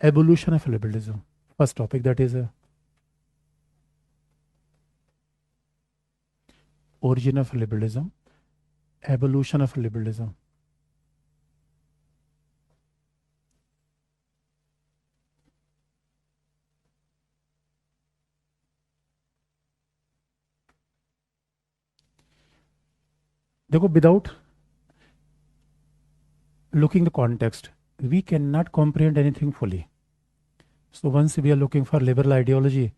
evolution of liberalism. First topic, that is origin of liberalism, evolution of liberalism. देखो, without looking the context, we cannot comprehend anything fully. So once we are looking for liberal ideology,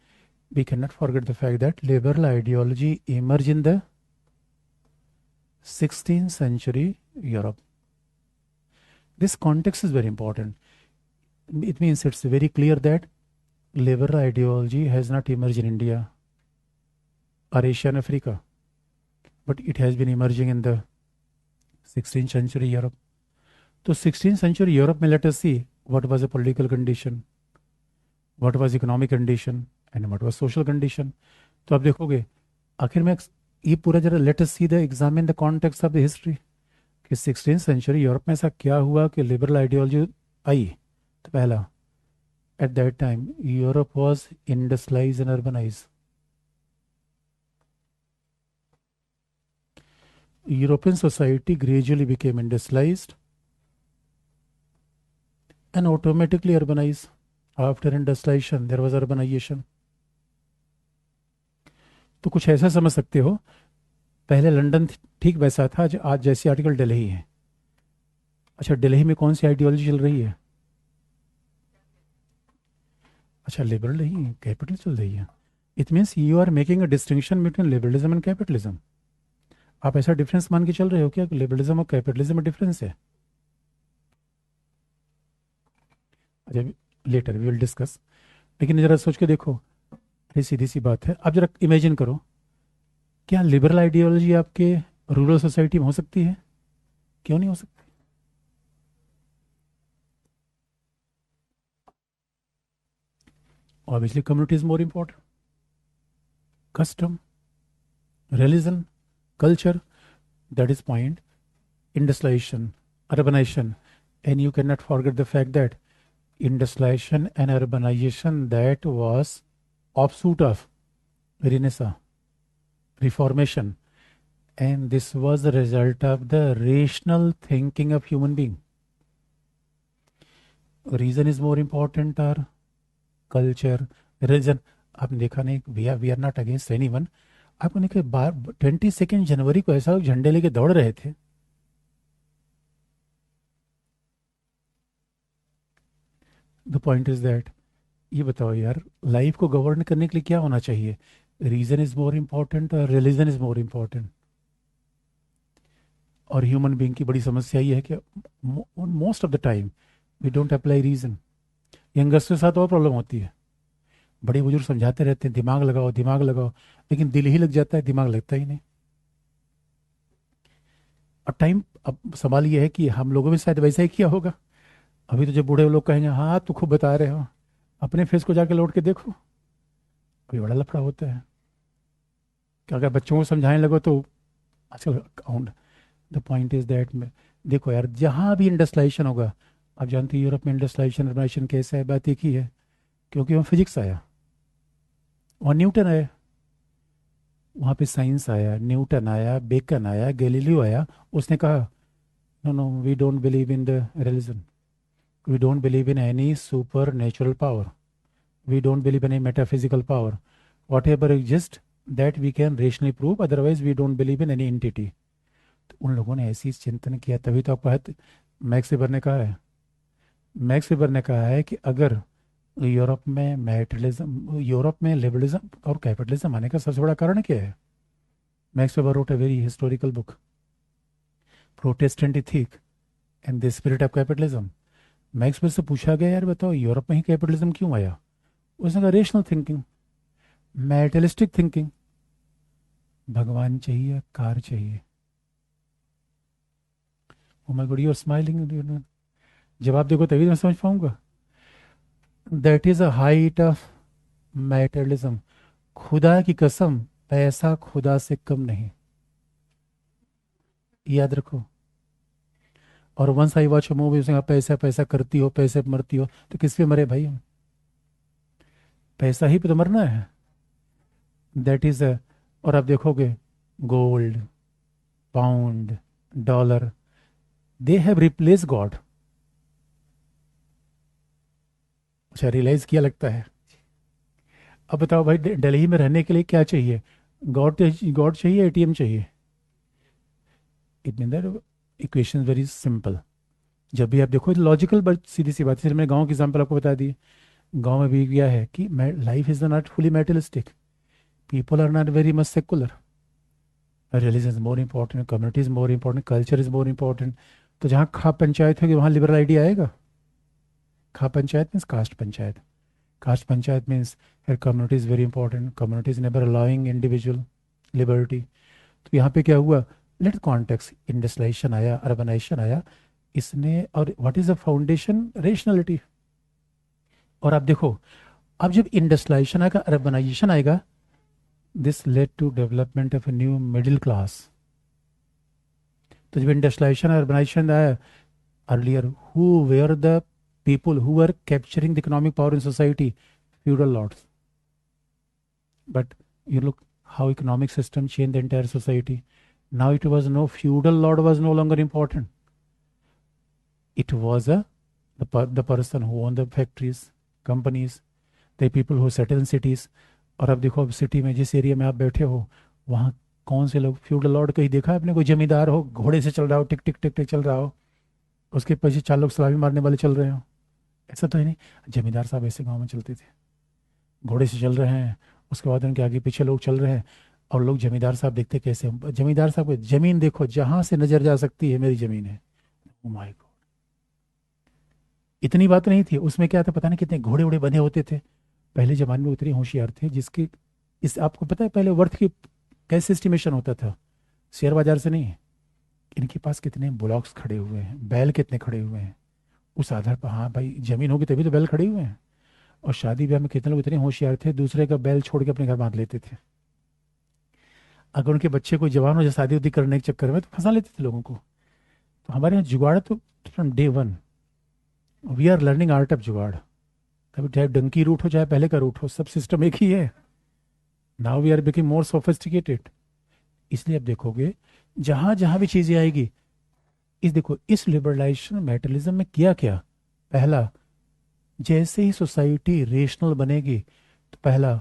we cannot forget the fact that liberal ideology emerged in the 16th century Europe. This context is very important. It means it's very clear that liberal ideology has not emerged in India or Asia and Africa, but it has been emerging in the 16th century Europe. So 16th century Europe में let us see what was the political condition, what was economic condition and what was social condition. तो आप देखोगे आखिर में ये पूरा जरा let us see the examine the context of the history कि 16th century यूरोप में ऐसा क्या हुआ कि liberal ideology आई. तो पहला, at that time Europe was industrialized and urbanized. European society gradually became industrialized and automatically urbanized. After industrialization, there was urbanization. तो कुछ ऐसा समझ सकते हो, पहले लंदन ठीक वैसा था आज जैसे आर्टिकल दिल्ली है. अच्छा, दिल्ली में कौन सी आइडियोलॉजी चल रही है? अच्छा, लिबरल नहीं, कैपिटल चल रही है. It means you are making a distinction between liberalism and capitalism. आप ऐसा डिफरेंस मान के चल रहे हो क्या कि लिबरलिज्म और कैपिटलिज्म में डिफरेंस है? अच्छा, लेटर वी विल डिस्कस. लेकिन जरा सोच के देखो, ये सीधी सी बात है. आप जरा इमेजिन करो, क्या लिबरल आइडियोलॉजी आपके रूरल सोसाइटी में हो सकती है? क्यों नहीं हो सकती? Obviously, community is more important. Custom, religion, culture, that is point. Industrialization, urbanization, and you cannot forget the fact that industrialization and urbanization that was offshoot of Renaissance, Reformation, and this was the result of the rational thinking of human being. Reason is more important or culture, religion? आपने देखा नहीं, we are not against anyone. आपको देखा 22 जनवरी को ऐसा लोग झंडे लेके दौड़ रहे थे. द पॉइंट इज दैट, ये बताओ यार, लाइफ को गवर्न करने के लिए क्या होना चाहिए? रीजन इज मोर इम्पोर्टेंट और रिलीजन इज मोर इम्पोर्टेंट? और ह्यूमन बीइंग की बड़ी समस्या ये है कि most of the time we don't apply reason. Youngers के साथ और प्रॉब्लम होती है. बड़े बुजुर्ग समझाते रहते हैं दिमाग लगाओ दिमाग लगाओ, लेकिन दिल ही लग जाता है, दिमाग लगता ही नहीं. और टाइम, अब सवाल ये है कि हम लोगों में शायद वैसा ही किया होगा. अभी तो जब बूढ़े लोग कहेंगे हाँ तू खूब बता रहे हो, अपने फेस को जाके लौट के देखो, कोई बड़ा लफड़ा होता है. कि अगर बच्चों को समझाने लगो तो आजकल count. The point is that, देखो यार, जहाँ भी इंडस्ट्रियलाइजेशन होगा, आप जानते हैं यूरोप में इंडस्ट्रियलाइजेशन अर्बनाइजेशन कैसा है, बात एक ही है. क्योंकि वहाँ फिजिक्स आया, वहाँ न्यूटन आया, वहाँ पे साइंस आया, न्यूटन आया, बेकन आया, गैलीलियो आया. उसने कहा no no, we don't believe in the religion, we don't believe in any super natural power, we don't believe in any metaphysical power, whatever exist that we can rationally prove, otherwise we don't believe in any entity. तो उन लोगों ने ऐसी चिंतन किया. तभी तो आपको मैक्स वेबर ने कहा है, मैक्स वेबर ने कहा है कि अगर यूरोप में मैटेरियलिज्म, यूरोप में लिबरलिज्म और कैपिटलिज्म आने का सबसे बड़ा कारण क्या है? Max weber wrote a very historical book, Protestant ethic and the spirit of capitalism. Max weber से पूछा गया यार बताओ यूरोप में ही कैपिटलिज्म क्यों आया? उसने कहा रेशनल थिंकिंग, मैटेरियलिस्टिक थिंकिंग. भगवान चाहिए, कार चाहिए. Oh my god, you are smiling. जवाब देखो तभी मैं समझ पाऊंगा. That is a height of materialism. खुदा की कसम, पैसा खुदा से कम नहीं, याद रखो. और वंस आई वॉच मूवी, उसने कहा पैसा पैसा करती हो, पैसे पे मरती हो, तो किस पे मरे भाई हम? पैसा ही पे तो मरना है। दैट इज और आप देखोगे gold, pound, dollar, they have replace God. अच्छा, रियलाइज किया लगता है। अब बताओ भाई, दिल्ली में रहने के लिए क्या चाहिए? गॉड, गॉड चाहिए, एटीएम चाहिए? It mean that equation very simple. जब भी आप देखो लॉजिकल, बट सीधी सी बात है। मैंने गांव की एग्जांपल आपको बता दी। गांव में भी क्या है कि life is not fully materialistic, people are not very much secular, religion is more important, community is more important, culture is more important. तो जहाँ खा पंचायत होगी वहाँ लिबरल आइडिया आएगा? खा panchayat means caste panchayat, caste panchayat means community is very important, community is never allowing individual liberty. तो यहाँ पे क्या हुआ? लेट कॉन्टेक्स्ट, इंडस्ट्रियलाइजेशन आया, अर्बनाइजेशन आया, इसने, और what is the foundation? Rationality. और आप देखो, अब जब इंडस्ट्रियलाइजेशन आएगा, अर्बनाइजेशन आएगा, this led to development of a new middle class. तो जब इंडस्ट्रियलाइजेशन अर्बनाइजेशन आया, earlier who were the people who are capturing the economic power in society? Feudal lords. But you look how economic system changed the entire society. Now it was no feudal lord was no longer important. It was the person who owned the factories, companies, the people who settle in cities. और अब देखो, अब city में जिस area में आप बैठे हो, वहाँ कौन से लोग? फ्यूडल लॉर्ड कहीं देखा है आपने? कोई जमींदार हो, घोड़े से चल रहा हो, टिक टिक टिक टिक चल रहा हो, उसके पीछे 4 लोग सलामी मारने वाले चल रहे हो? ऐसा तो है नहीं। जमींदार साहब ऐसे गाँव में चलते थे, घोड़े से चल रहे हैं, उसके बाद उनके आगे पीछे लोग चल रहे हैं, और लोग जमींदार साहब देखते कैसे? जमींदार साहब को जमीन देखो, जहां से नजर जा सकती है मेरी जमीन है। ओ माय गॉड, इतनी बात नहीं थी उसमें। क्या था पता नहीं कितने घोड़े वोड़े बंधे होते थे। पहले जमाने में उतने होशियार थे जिसके, इस आपको पता है पहले वर्थ की कैसे एस्टिमेशन होता था? शेयर बाजार से नहीं। इनके पास कितने ब्लॉक्स खड़े हुए हैं, बैल कितने खड़े हुए हैं, उस आधार पर, हाँ भाई जमीन होगी तभी तो बैल खड़े हुए हैं। और शादी ब्याह में कितने लोग इतने होशियार थे, दूसरे का बैल छोड़ के अपने घर बांध लेते थे। अगर उनके बच्चे कोई जवान हो जाए शादी उदी करने के चक्कर में, तो फंसा लेते थे लोगों को। तो हमारे यहाँ जुगाड़ तो from day one we are learning art of jugaad. कभी चाहे डंकी रूट हो चाहे पहले का रूट हो, सब सिस्टम एक ही है। Now we are becoming more sophisticated. इसलिए आप देखोगे जहां जहां भी चीजें आएगी, इस देखो इस लिबरलाइजेशन मेटलिज्म में किया क्या? पहला, जैसे ही सोसाइटी रेशनल बनेगी, तो पहला,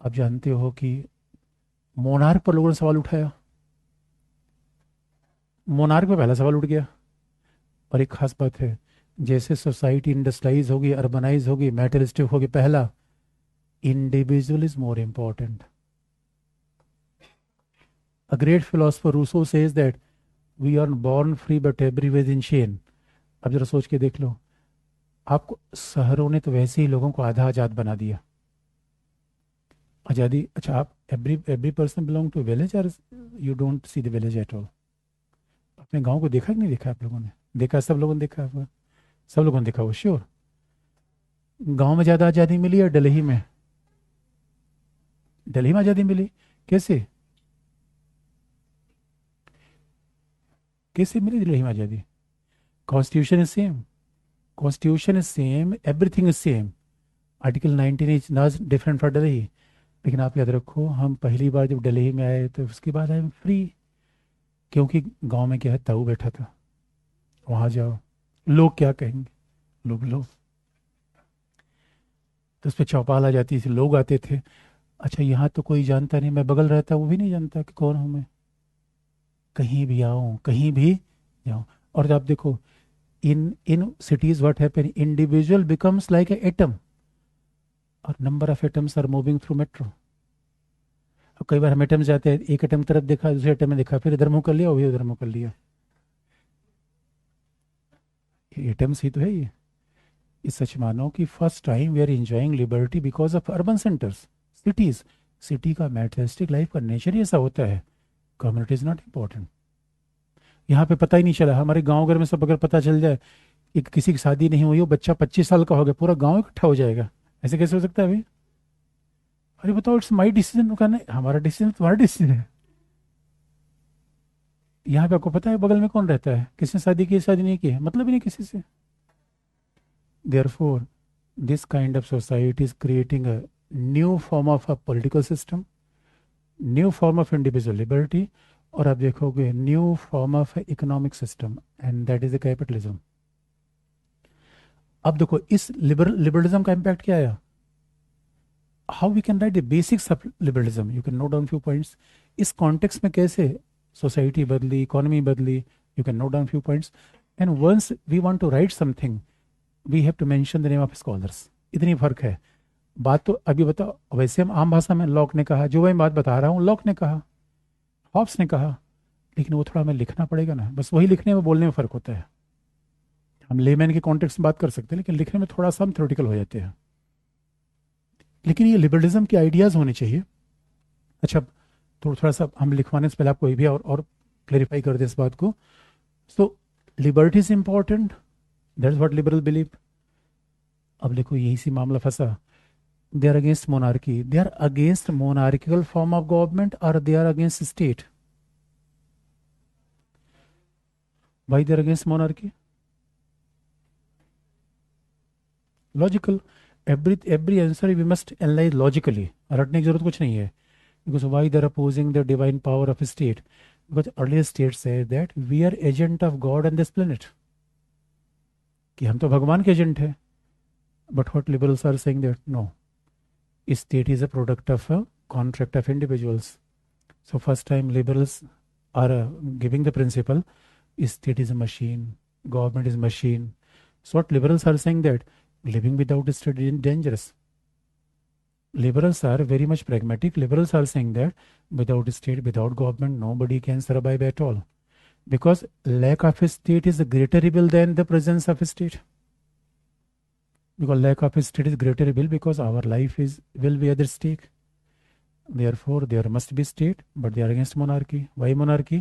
आप जानते हो कि मोनार्क पर लोगों ने सवाल उठाया। मोनार्क पे पहला सवाल उठ गया। और एक खास बात है, जैसे सोसाइटी इंडस्ट्रियलाइज होगी, अर्बनाइज होगी, मेटलिस्टिक होगी, पहला, individual is more important. A great philosopher Rousseau says that we are born free but everywhere in chain. अब जरा सोच के देख लो, आपको शहरों ने तो वैसे ही लोगों को आधा आजाद बना दिया। आज़ादी, अच्छा आप every every person belong to village और you don't see the village at all? अपने गांव को देखा कि नहीं देखा? आप लोगों ने देखा? सब लोगों ने देखा होगा, सब लोगों ने देखा वो श्योर। गांव में ज़्यादा आज़ादी मिली या दिल्ली में? दिल्ली में आज़ादी मिली। कैसे? कैसे मिली दिल्ली में आज़ादी? Constitution is same, constitution is same, everything is same. Article 19 is not different for Delhi. लेकिन आप याद रखो, हम पहली बार जब दिल्ली में आए तो उसके बाद आए फ्री, क्योंकि गांव में क्या है, ताऊ बैठा था। वहां जाओ, लोग क्या कहेंगे, लोग तो उस पर चौपाल आ जाती थी, लोग आते थे। अच्छा यहाँ तो कोई जानता नहीं, मैं बगल रहता वो भी नहीं जानता कि कौन हूँ मैं, कहीं भी आऊँ कहीं भी जाऊँ। और जब आप देखो in in cities what happen, individual becomes like a atom और number of atoms are moving through metro. अब कई बार हम एटम जाते हैं, एक एटम तरफ देखा, दूसरे एटम में देखा, फिर इधर मुंह कर लिया, वही उधर मुंह कर लिया। एटम्स ही तो है ये। इस सच मानो कि first time we are enjoying liberty because of urban centres, cities. City का मैटेरियलिस्टिक लाइफ का नेचर ही ऐसा होता है, कम्युनिटी इज नॉट इम्पोर्टेंट। यहाँ पे पता ही नहीं चला, हमारे गांव घर में सब अगर पता चल जाए कि किसी की शादी नहीं हुई हो, बच्चा 25 साल का हो गया, पूरा गांव इकट्ठा हो जाएगा। ऐसे कैसे हो सकता है अभी? अरे बताओ, इट्स माई डिसीजन। कहना हमारा डिसीजन, तुम्हारा डिसीजन है। यहाँ पे आपको पता है बगल में कौन रहता है, किसने शादी की शादी नहीं की है, मतलब ही नहीं किसी से. Therefore this kind of society is creating a new form of a political system, new form of individual liberty, और आप देखोगे new form of economic system, and that is the capitalism. अब देखो इस लिबरलिज्म का इम्पैक्ट क्या आया. How we can write the basics of liberalism, you can note down few points. इस कॉन्टेक्स्ट में कैसे सोसाइटी बदली, इकोनॉमी बदली, you can note down few points. And once we want to write something, we have to mention the name of scholars. इतनी फर्क है. बात तो अभी बताओ, वैसे हम आम भाषा में लॉक ने कहा, जो मैं बात बता रहा हूँ लॉक ने कहा, हॉब्स ने कहा, लेकिन वो थोड़ा हमें लिखना पड़ेगा ना, बस वही लिखने में बोलने में फ़र्क होता है. हम लेमैन के कॉन्टेक्स्ट में बात कर सकते हैं, लेकिन लिखने में थोड़ा सा हम थ्योरेटिकल हो जाते हैं. लेकिन ये लिबरलिज्म के आइडियाज़ होने चाहिए. अच्छा, तो थोड़ा सा हम लिखवाने से पहले आपको ये भी और क्लेरिफाई कर दे इस बात को. So liberty is important, that's what liberal believe. अब देखो यही सी मामला फंसा. They are against monarchy, they are against monarchical form of government, और they are against state. Why they are against monarchy? Logical. Every answer we must analyse logically, रटने की जरूरत कुछ नहीं है. Because why they are opposing the divine power of state? Because earlier state से that we are agent of God on this planet, कि हम तो भगवान के एजेंट हैं. But what liberals are saying that no, state is a product of a contract of individuals. So first time liberals are giving the principle, state is a machine, government is machine. So what liberals are saying that living without state is dangerous. Liberals are very much pragmatic. Liberals are saying that without state, without government, nobody can survive at all. Because lack of a state is a greater evil than the presence of a state. Because lack of a state is greater evil, because our life will be at stake. Therefore, there must be state, but they are against monarchy. Why monarchy?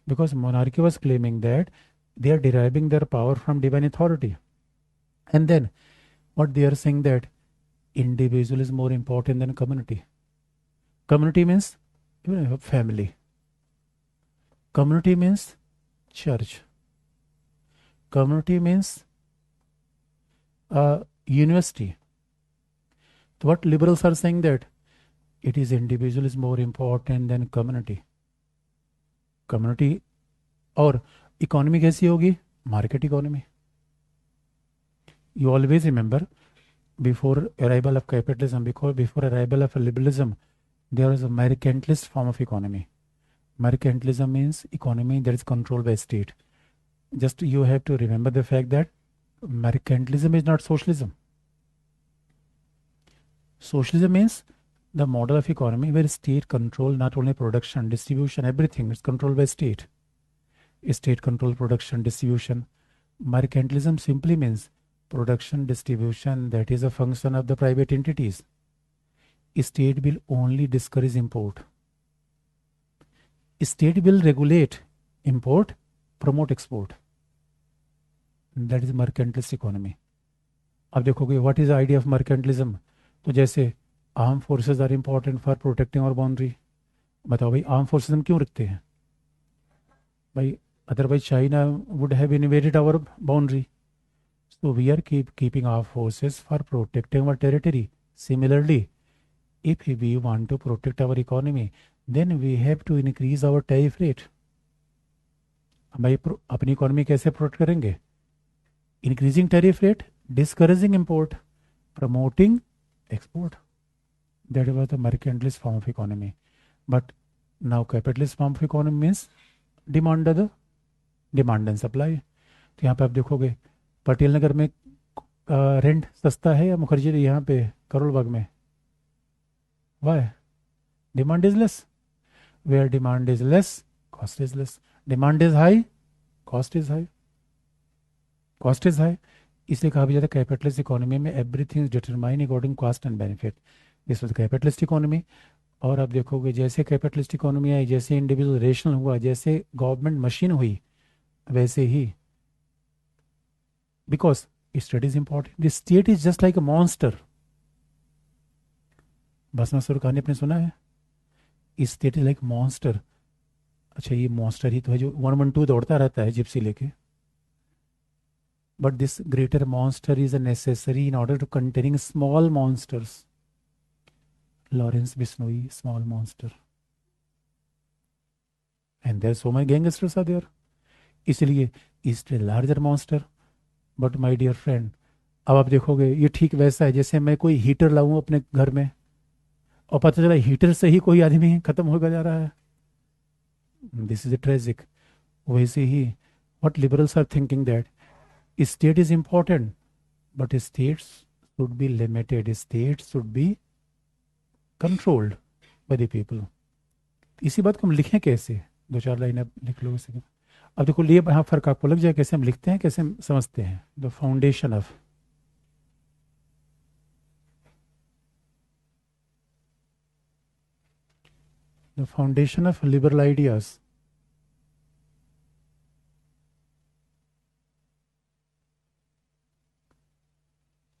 Because monarchy was claiming that they are deriving their power from divine authority. And then, what they are saying that individual is more important than community. Community means family. Community means church. Community means university. So what liberals are saying that it is individual is more important than community. Community और economy कैसी होगी? Market economy. You always remember, before arrival of capitalism, before arrival of liberalism, there was a mercantilist form of economy. Mercantilism means economy that is controlled by state. Just you have to remember the fact that mercantilism is not socialism. Socialism means the model of economy where state control not only production, distribution, everything is controlled by state. State control production, distribution. Mercantilism simply means production, distribution that is a function of the private entities. State will only discourage import. State will regulate import, promote export. That is mercantilist economy. अब देखोगे what is the idea of mercantilism? तो जैसे arm forces are important for protecting our boundary. बताओ भाई arm forces हम क्यों रखते हैं भाई? Otherwise China would have invaded our boundary. So we are keeping our forces for protecting our territory. Similarly if we want to protect our economy, then we have to increase our tariff rate. भाई अपनी economy कैसे protect करेंगे? Increasing tariff rate, discouraging import, promoting export. That was the mercantilist form of economy. But now capitalist form of economy means demand and supply. तो यहाँ पे आप देखोगे पटेल नगर में रेंट सस्ता है या मुखर्जी यहाँ पे करोल बाग में? Why? Demand is less. Where demand is less, cost is less. Demand is high, cost is high. Cost is high. इसलिए कहा भी जाता है कैपिटलिस्ट इकोनॉमी में everything is determine according cost and benefit. This was capitalist economy. और आप देखोगे जैसे कैपिटलिस्ट इकोनॉमी आई, जैसे इंडिविजुअल रेशनल हुआ, जैसे गवर्नमेंट मशीन हुई, वैसे ही because state is important. The state is just like a monster. Bhasmasura कहानी आपने सुना है? State is like monster. अच्छा ये मॉन्स्टर ही तो है जो 112 दौड़ता रहता है जिप्सी लेके, but this greater monster is a necessary in order to containing small monsters, Lawrence Bishnoi, small monster, and there so much gangsters are there, इसलिए is a larger monster. But my dear friend, अब आप देखोगे ये ठीक वैसा है जैसे मैं कोई हीटर लाऊं अपने घर में और पता चला हीटर से ही कोई आदमी खत्म होगा जा रहा है, दिस इज ए ट्रेजिक। वैसे ही what liberals are thinking that state is important but states should be limited, states should be controlled by the people. इसी बात को हम लिखें कैसे, दो चार लाइन अब लिख लो इसे। अब देखो ये यहाँ फर्क आपको लग जाए कैसे हम लिखते हैं कैसे हम समझते हैं। The foundation of liberal ideas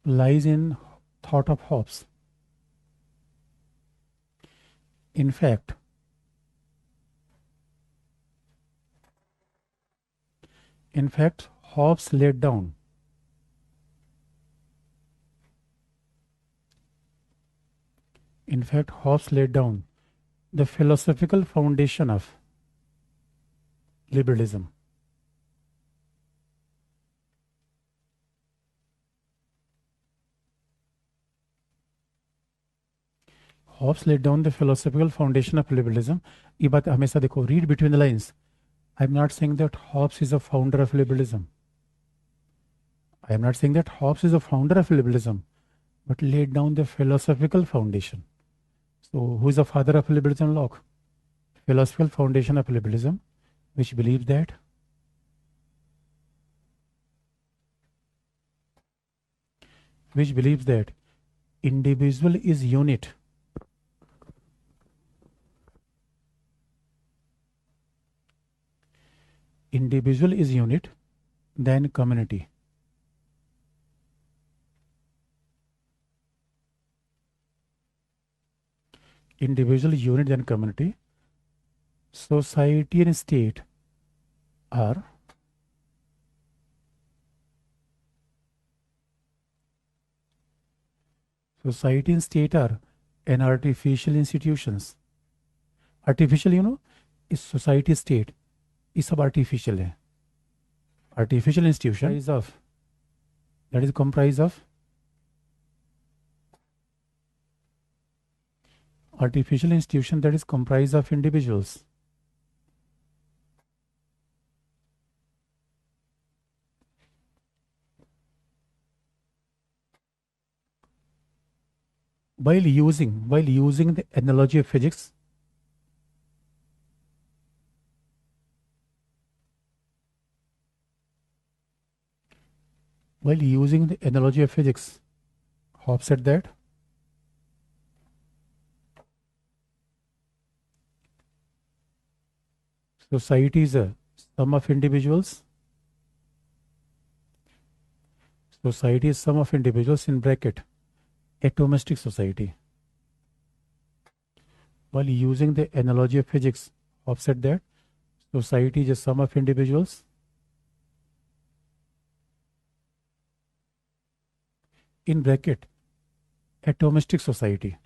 lies in thought of Hobbes. In fact, Hobbes laid down the philosophical foundation of liberalism. Hobbes laid down the philosophical foundation of liberalism. ये बात हमेशा देखो, read between the lines. I am not saying that Hobbes is a founder of liberalism. But laid down the philosophical foundation. So, who is the father of liberalism? Locke. Philosophical foundation of liberalism, which believes that individual is unit. Individual is unit, then community. Individual unit, then community. Society and state are an artificial institutions. Artificial, is society, state. ये सब artificial है। Artificial institution is of that is comprise of artificial institution that is comprised of individuals. While using the analogy of physics, Hobbes said that society is a sum of individuals. Society is sum of individuals in bracket atomistic society. While using the analogy of physics, Hobbes said that society is a sum of individuals in bracket atomistic society.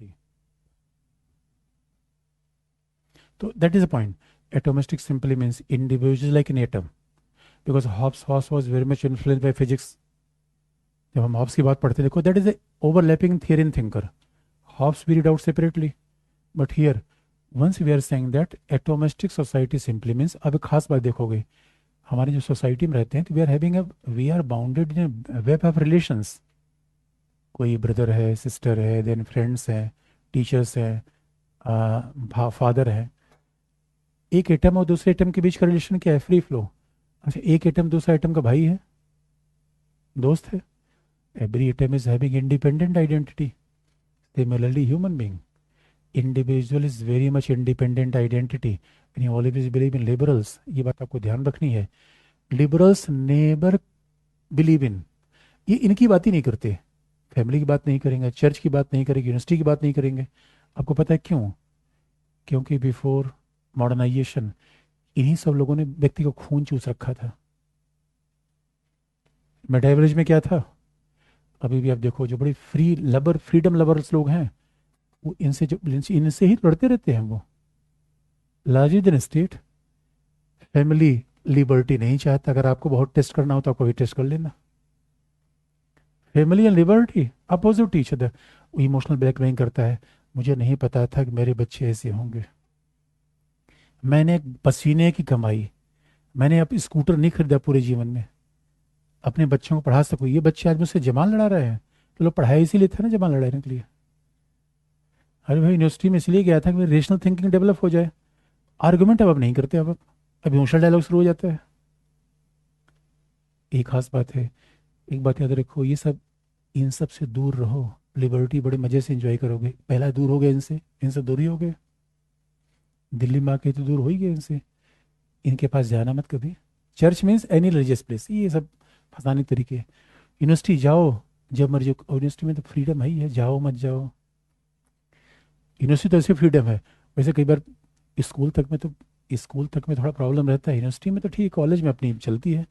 So that is the point. Atomistic simply means individuals like an atom, because Hobbes was very much influenced by physics. जब हम Hobbs की बात पढ़ते देखो, that is a overlapping theory and thinker. Hobbes we read out separately, but here once we are saying that atomistic society simply means, अब एक खास बात देखोगे, हमारी जो सोसाइटी में रहते हैं तो we are bounded in a web of relations. कोई ब्रदर है, सिस्टर है, देन फ्रेंड्स हैं, टीचर्स हैं, फादर है। एक एटम और दूसरे एटम के बीच का रिलेशन क्या है? Free flow. अच्छा, एक एटम दूसरा एटम का भाई है, दोस्त है। Every atom is having independent identity. Similarly human being, individual is very much independent identity and you always believe in liberals. ये बात आपको ध्यान रखनी है, लिबरल्स नेवर बिलीव इन, ये इनकी बात ही नहीं करते, फैमिली की बात नहीं करेंगे, चर्च की बात नहीं करेंगे, यूनिवर्सिटी की बात नहीं करेंगे। आपको पता है क्यों? क्योंकि बिफोर मॉडर्नाइजेशन इन्हीं सब लोगों ने व्यक्ति को खून चूस रखा था। मेटावर्स में क्या था, अभी भी आप देखो जो बड़े फ्रीडम लवर्स लोग हैं, वो इनसे ही लड़ते रहते हैं। वो larger than state, family liberty नहीं चाहता। अगर आपको बहुत टेस्ट करना हो तो आप कभी टेस्ट कर लेना। Family and liberty opposite each other. वो इमोशनल ब्लैकमेलिंग करता है, मुझे नहीं पता था कि मेरे बच्चे ऐसे होंगे, मैंने पसीने की कमाई, मैंने अब स्कूटर नहीं खरीदा पूरे जीवन में, अपने बच्चों को पढ़ा सकूँ। ये बच्चे आज मुझसे जमान लड़ा रहे हैं, तो लोग पढ़ाई इसीलिए था ना, जमान लड़ाने के लिए। अरे भाई यूनिवर्सिटी में इसलिए गया था कि मेरी रेशनल थिंकिंग डेवलप हो जाए। आर्गुमेंट अब नहीं करते, अब इमोशनल डायलॉग शुरू हो जाता है। एक खास बात है, एक बात याद रखो, ये सब, इन सब से दूर रहो, लिबर्टी बड़े मजे से एंजॉय करोगे। पहला दूर हो गए इनसे दूर ही हो गए। दिल्ली में आके तो दूर हो ही गए इनसे। इनके पास जाना मत कभी। Church means any religious place, ये सब फसाने तरीके। यूनिवर्सिटी जाओ जब मर्जी, यूनिवर्सिटी में तो फ्रीडम है ही है, जाओ मत जाओ। यूनिवर्सिटी तो ऐसे फ्रीडम है। वैसे कई बार स्कूल तक में थोड़ा प्रॉब्लम रहता है, यूनिवर्सिटी में तो ठीक, कॉलेज में अपनी चलती है।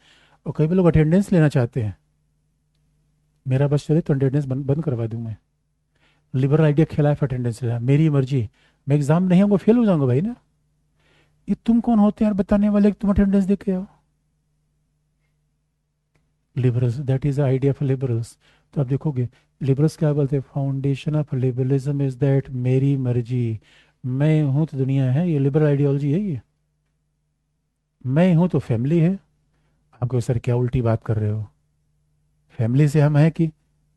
और कई बार लोग अटेंडेंस लेना चाहते हैं, मेरा बस चले तो अटेंडेंस बंद करवा दूं मैं। लिबरल आइडिया के खिलाफ अटेंडेंस लेना, मेरी मर्जी, मैं एग्जाम नहीं आऊंगा फेल हो जाऊंगा भाई ना। ये तुम कौन होते हैं यार बताने वाले कि तुम अटेंडेंस दे के आओ। Liberals, that is the idea of liberals. तो आप देखोगे लिबरल्स क्या बोलते हैं, foundation of liberalism is that मेरी मर्जी, मैं हूं तो दुनिया है। ये लिबरल आइडियोलॉजी है ये। मैं हूं तो फैमिली है। आपको सर क्या उल्टी बात कर रहे हो, फैमिली से हम हैं कि,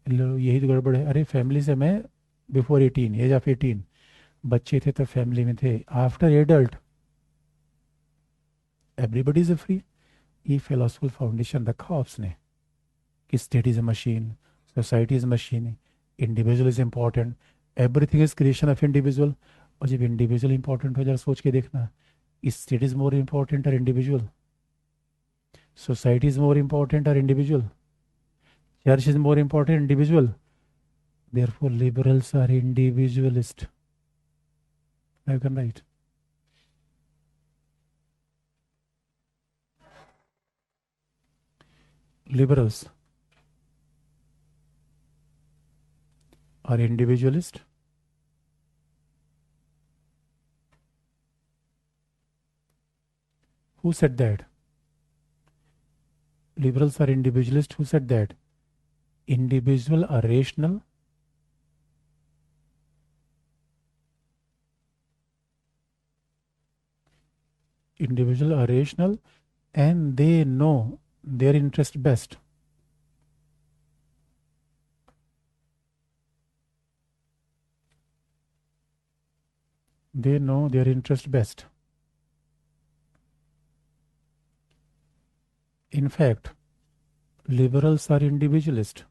यही तो गड़बड़ है। अरे फैमिली से मैं बिफोर 18, एज ऑफ 18, बच्चे थे तब फैमिली में थे, after adult everybody is free. ये फिलोसफिकल फाउंडेशन रखा आपने कि state is a machine, society is machine, individual is important, everything is creation of individual. और जब इंडिविजुअल इंपॉर्टेंट हो, जरा सोच के देखना, स्टेट इज मोर इम्पॉर्टेंट और individual, society is more important और individual, church is more important individual. Therefore liberals are individualist. I can write. Liberals are individualist. Who said that? Liberals are individualist. Who said that? Individual are rational. Individual are rational and they know their interest best. They know their interest best. In fact, liberals are individualist.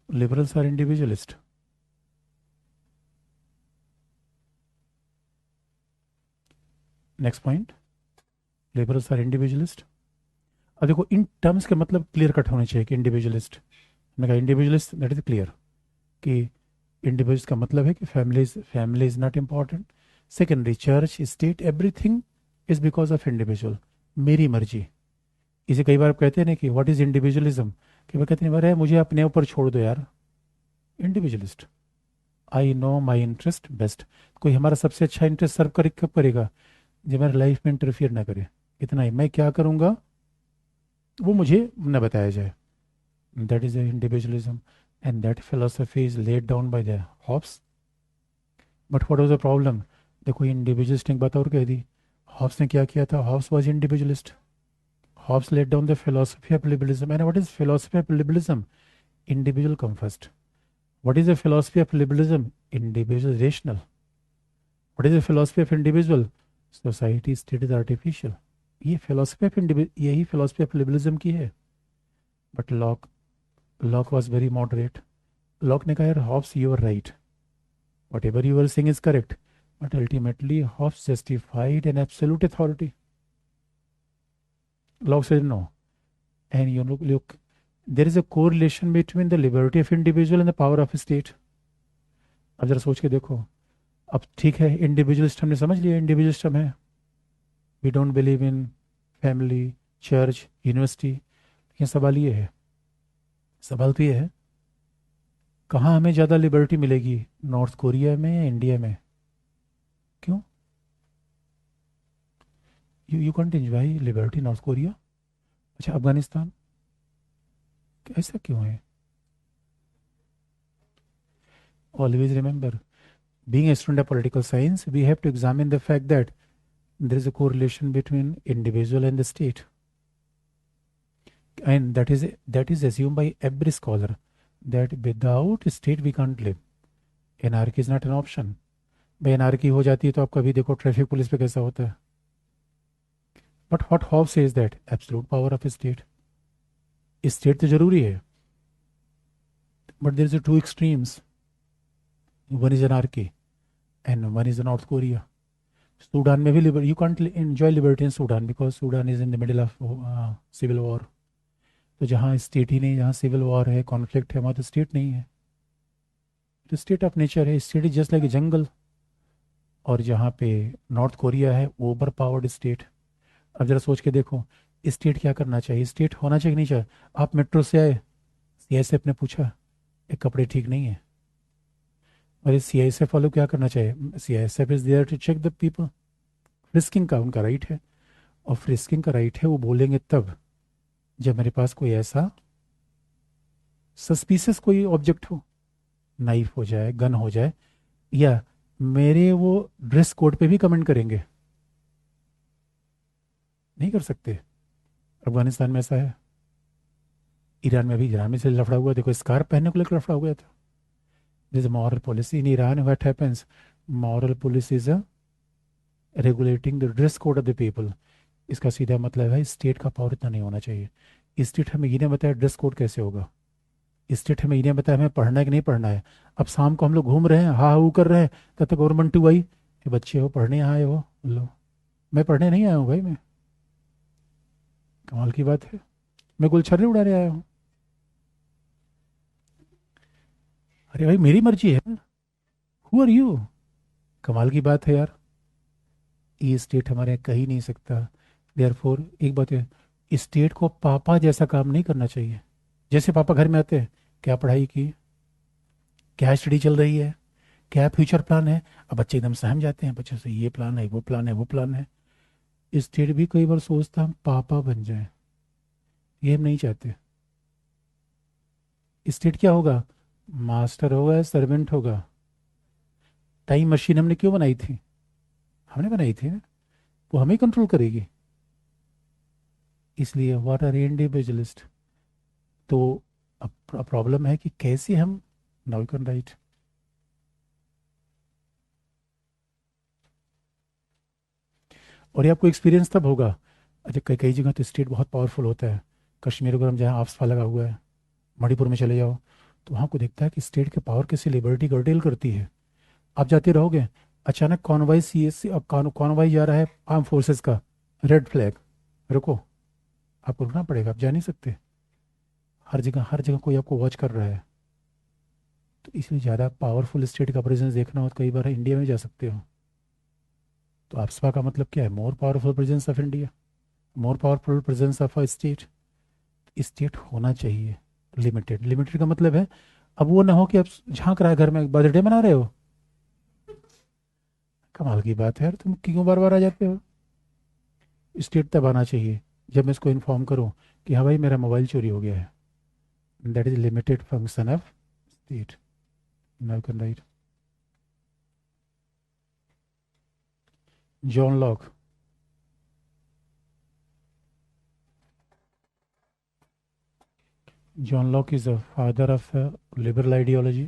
Liberals are individualist. Next point. Liberals are individualist. अब देखो in terms के मतलब clear cut होने चाहिए कि individualist, मैंने कहा individualist that is clear कि इंडिविजुअल्स का मतलब है कि family is not important, secondary church state everything is because of individual, मेरी मर्जी। इसे कई बार आप कहते हैं ना कि व्हाट इज इंडिविजुअलिज्म, कई बार कहते हैं अरे मुझे अपने ऊपर छोड़ दो यार, individualist. I know my interest best. कोई हमारा सबसे अच्छा इंटरेस्ट सर्व कर कब करेगा, जब मेरे लाइफ में इंटरफियर ना करे। इतना ही, मैं क्या करूँगा वो मुझे न बताया जाए। That is individualism and that philosophy is laid down by the Hobbes. But what was the problem, देखो इंडिविजुअलिस्ट ने एक बात और कह दी। हॉब्स ने क्या किया था, Hobbes was individualist. Hobbes laid down the philosophy of liberalism. And what is philosophy of liberalism, individual come first. What is the philosophy of liberalism, individual rational. What is the philosophy of individual, society state is artificial. ये philosophy of यही philosophy of liberalism की है। But Locke was very moderate. Locke ने कहा यार Hobbes you are right, whatever you are saying is correct, but ultimately Hobbes justified an absolute authority. Locke said no. And you look, there is a correlation between the liberty of individual and the power of state. अब जरा सोच के देखो। अब ठीक है, individualist हमने समझ लिया, इंडिविजुअलिस्ट है, we don't believe in family, church, university. लेकिन सवाल ये है, सवाल तो ये है, कहाँ हमें ज़्यादा लिबर्टी मिलेगी, नॉर्थ कोरिया में या इंडिया में? क्यों? You can't enjoy liberty north Korea? अच्छा, अफगानिस्तान? ऐसा क्यों है? Always remember, being a student of political science, we have to examine the fact that there is a correlation between individual and the state, and that is assumed by every scholar that without state we can't live. Anarchy is not an option. भाई anarchy हो जाती है तो आप कभी देखो traffic police पे कैसा होता है. But what Hobbes says that absolute power of state. State तो जरूरी है, but there is two extremes. One is anarchy and one is North Korea. Sudan में भी you can't enjoy liberty in Sudan because Sudan is in the middle of civil war. तो जहाँ state ही नहीं, जहाँ civil war है, conflict है, वहाँ तो स्टेट नहीं है. तो स्टेट ऑफ नेचर है, स्टेट इज जस्ट लाइक जंगल. और जहाँ पे नॉर्थ कोरिया है, ओवर पावर्ड स्टेट. अब जरा सोच के देखो, स्टेट क्या करना चाहिए, स्टेट होना चाहिए कि नहीं चाहिए? आप मेट्रो से आए, सीआईएसएफ ने पूछा ये कपड़े ठीक नहीं है, और सीआईएसएफ वालों क्या करना चाहिए? CISF is there to check the people. Frisking का उनका राइट है, और फ्रिस्किंग का राइट है वो बोलेंगे तब जब मेरे पास कोई ऐसा सस्पिशियस कोई ऑब्जेक्ट हो, नाइफ हो जाए, गन हो जाए, या मेरे वो ड्रेस कोड पे भी कमेंट करेंगे. नहीं कर सकते. अफगानिस्तान में ऐसा है, ईरान में भी, ईरान में से लफड़ा हुआ, देखो स्कार्फ पहनने को लेकर लफड़ा हुआ था. This moral policy in Iran, what happens, moral policy is regulating the dress code of the people. इसका सीधा मतलब है स्टेट का पावर इतना नहीं होना चाहिए. स्टेट हमें ये नहीं बताया ड्रेस कोड कैसे होगा, स्टेट हमें ये नहीं बताया हमें पढ़ना है कि नहीं पढ़ना है. अब शाम को हम लोग घूम रहे हैं, हा हू कर रहे हैं, तब तक गवर्नमेंट टू आई, ये बच्चे हो पढ़ने यहाँ आए हो, लो. मैं पढ़ने नहीं आया हूँ भाई, मैं, कमाल की बात है, मैं गुलछर्रे उड़ाने आया हूँ. अरे भाई मेरी मर्जी है, हु आर यू? कमाल की बात है यार. ये स्टेट हमारे यहाँ कह ही नहीं सकता. देयरफॉर एक बात है, स्टेट को पापा जैसा काम नहीं करना चाहिए. जैसे पापा घर में आते हैं, क्या पढ़ाई की, क्या स्टडी चल रही है, क्या फ्यूचर प्लान है. अब बच्चे एकदम सहम जाते हैं, बच्चों से ये प्लान है, वो प्लान है, वो प्लान है. स्टेट भी कई बार सोचता हम पापा बन जाए, ये हम नहीं चाहते. स्टेट क्या होगा, मास्टर होगा या सर्वेंट होगा? टाइम मशीन हमने क्यों बनाई थी? हमने बनाई थी ना, वो हमें कंट्रोल करेगी. इसलिए व्हाट आर इंडिविजुअलिस्ट. तो अब प्रॉब्लम है कि कैसे हम, नाउ यू कैन राइट. और ये आपको एक्सपीरियंस तब होगा, अच्छा कई कई जगह तो स्टेट बहुत पावरफुल होता है. कश्मीर वगैरह में जहाँ आफ्सपा लगा हुआ है, मणिपुर में चले जाओ, तो वहाँ को देखता है कि स्टेट के पावर कैसे लिबर्टी कर्टेल करती है. आप जाते रहोगे, अचानक कॉन्वाई सीएस अब कॉन्वाई जा रहा है आर्म फोर्सेस का, रेड फ्लैग, रुको, आपको रुकना पड़ेगा, आप जा नहीं सकते. हर जगह कोई आपको वॉच कर रहा है. तो इसलिए ज़्यादा पावरफुल स्टेट का प्रेजेंस देखना हो तो कई बार इंडिया में जा सकते हो. तो आफ्सपा का मतलब क्या है, more powerful presence of India, more powerful presence of a state. State होना चाहिए लिमिटेड. लिमिटेड का मतलब है, अब वो ना हो कि आप झांक रहा है घर में, बर्थडे मना रहे हो, कमाल की बात है यार, तुम क्यों बार बार आ जाते हो. स्टेट तब आना चाहिए जब मैं इसको इन्फॉर्म करूं कि हाँ भाई मेरा मोबाइल चोरी हो गया है. That is limited function of state. Now can write. John Locke. John Locke is the father of the liberal ideology.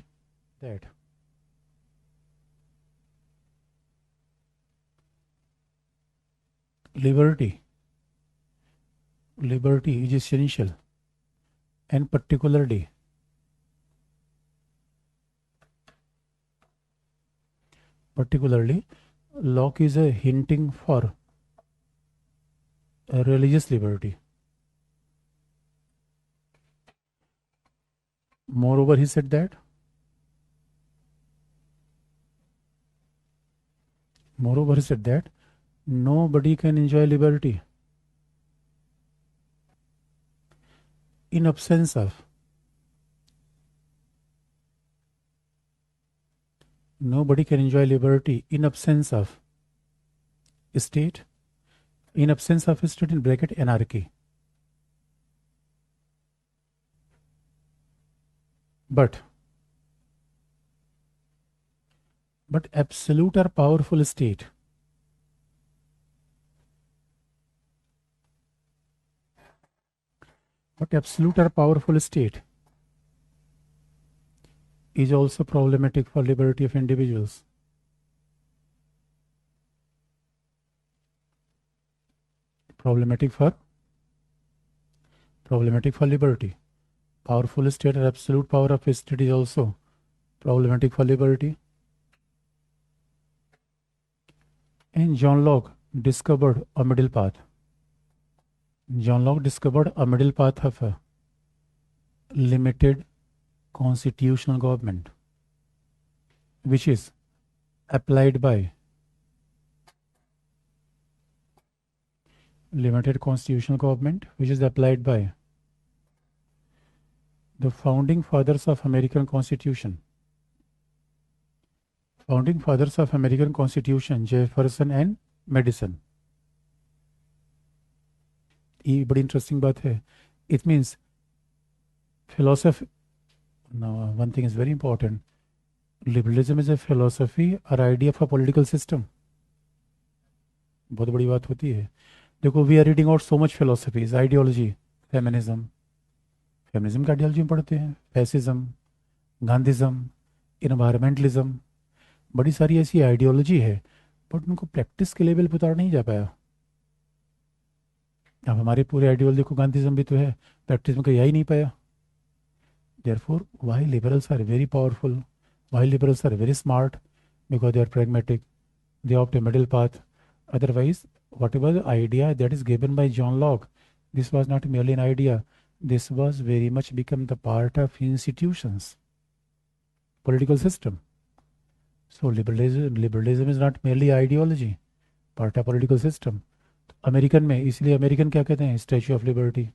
That liberty, liberty is essential, and particularly, Locke is a hinting for a religious liberty. Moreover, he said that Moreover, he said that nobody can enjoy liberty in absence of nobody can enjoy liberty in absence of state, in absence of state in bracket anarchy. But absolute or powerful state is also problematic for liberty of individuals. Problematic for liberty. Powerful state or absolute power of a state is also problematic for liberty. And John Locke discovered a middle path. John Locke discovered a middle path of a limited constitutional government, which is applied by limited constitutional government, which is applied by the founding fathers of American Constitution. Founding fathers of American Constitution, Jefferson and Madison. ये बड़ी interesting बात है. It means philosophy. Now, one thing is very important. Liberalism is a philosophy or idea of a political system. बहुत बड़ी बात होती है. देखो, we are reading out so much philosophies, ideology, feminism. Feminism का आइडियोलॉजी में पढ़ते हैं, फैसिज्म, गांधीज्म, इन्वायरमेंटलिज्म, बड़ी सारी ऐसी आइडियोलॉजी है, बट उनको प्रैक्टिस के लेवल पर उतारा नहीं जा पाया. अब हमारी पूरी आइडियोलॉजी को गांधीज्म भी तो है, प्रैक्टिस में कहीं आ ही नहीं पाया. Therefore why liberals are very powerful, why liberals are very smart, because they are pragmatic, they opt a middle path. Otherwise, whatever the idea that is given by John Locke, this was not merely an idea. This was very much become the part of institutions, political system. So liberalism is not merely ideology, part of political system. American में, इसलिए American क्या कहते हैं, statue of liberty.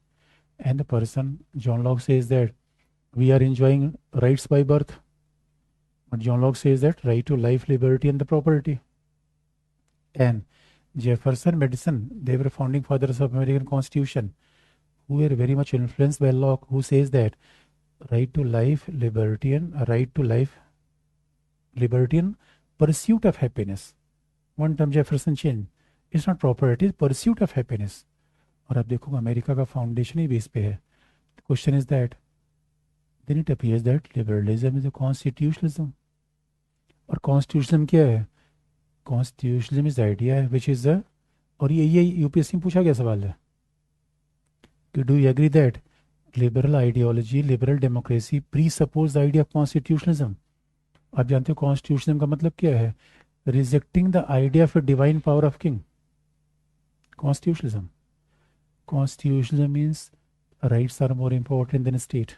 And the person, John Locke says that we are enjoying rights by birth. But John Locke says that right to life, liberty and the property. And Jefferson, Madison, they were founding fathers of American Constitution, who were very much influenced by Locke, who says that right to life, liberty and pursuit of happiness. One term Jefferson changed. It's not property, it's pursuit of happiness. और आप देखोगे America का foundation ही base पे है. The question is that then it appears that liberalism is a constitutionalism. और constitutionalism क्या है? Constitutionalism is the idea which is the, और ये यूपीएससी में पूछा गया सवाल है कि do you agree that liberal ideology, liberal democracy presuppose the idea of constitutionalism? आप जानते हो constitutionalism का मतलब क्या है? Rejecting the idea of a divine power of king. Constitutionalism means rights are more important than state.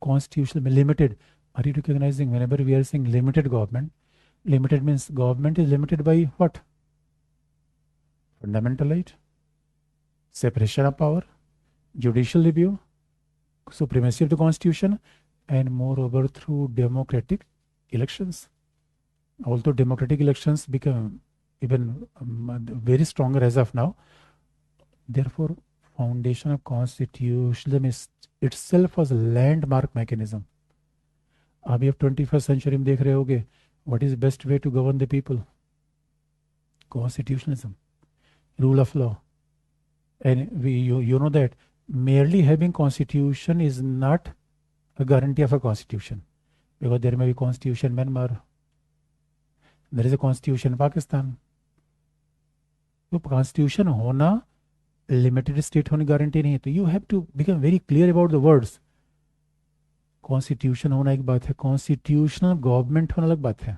Constitutional limited. Are you recognizing whenever we are saying limited government? Limited means government is limited by what? Fundamental right, separation of power, judicial review, supremacy of the constitution, and moreover through democratic elections. Although democratic elections become even very stronger as of now, therefore foundation of constitutionalism is itself was a landmark mechanism. अभी आप 21st century में देख रहे होगे, what is best way to govern the people? Constitutionalism, rule of law. And you know that merely having constitution is not a guarantee of a constitution, because there may be constitution Myanmar, there is a constitution Pakistan. तो constitution होना limited state होने guarantee नहीं है. तो you have to become very clear about the words. Constitution होना एक बात है, कॉन्स्टिट्यूशनल गवर्नमेंट होना अलग बात है.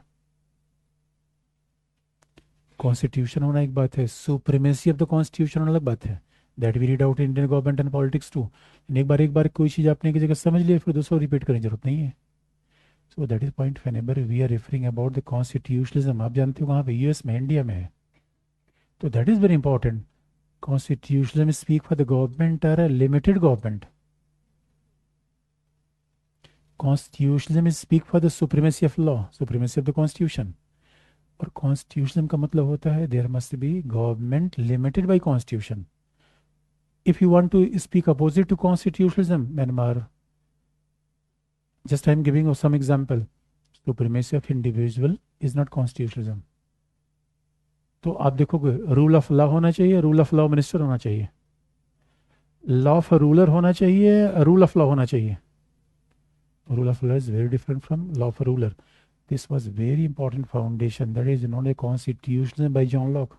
कॉन्स्टिट्यूशन होना एक बात है, सुप्रीमेसी ऑफ द कॉन्स्टिट्यूशन होना अलग बात है. That we read out Indian government and politics too. एक बार कोई चीज़ आपने की जगह समझ लिया, फिर दूसरा रिपीट करने की जरूरत नहीं है. So that is point whenever we are referring about the constitutionalism, आप जानते हो कहाँ पे, यूएस में, इंडिया में है, तो that is very important. Constitutionalism speak for the government or a limited government. Constitutionalism speak for the supremacy of law, supremacy of the constitution. और constitutionalism का मतलब होता है there must be government limited by constitution. If you want to speak opposite to constitutionalism, Myanmar, just I am giving you some example. Supremacy of individual is not constitutionalism. तो आप देखोगे rule of law होना चाहिए, rule of law minister होना चाहिए, law of ruler होना चाहिए, rule of law होना चाहिए. Rule of law is very different from law of ruler. This was very important foundation that is not a constitution bye John Locke.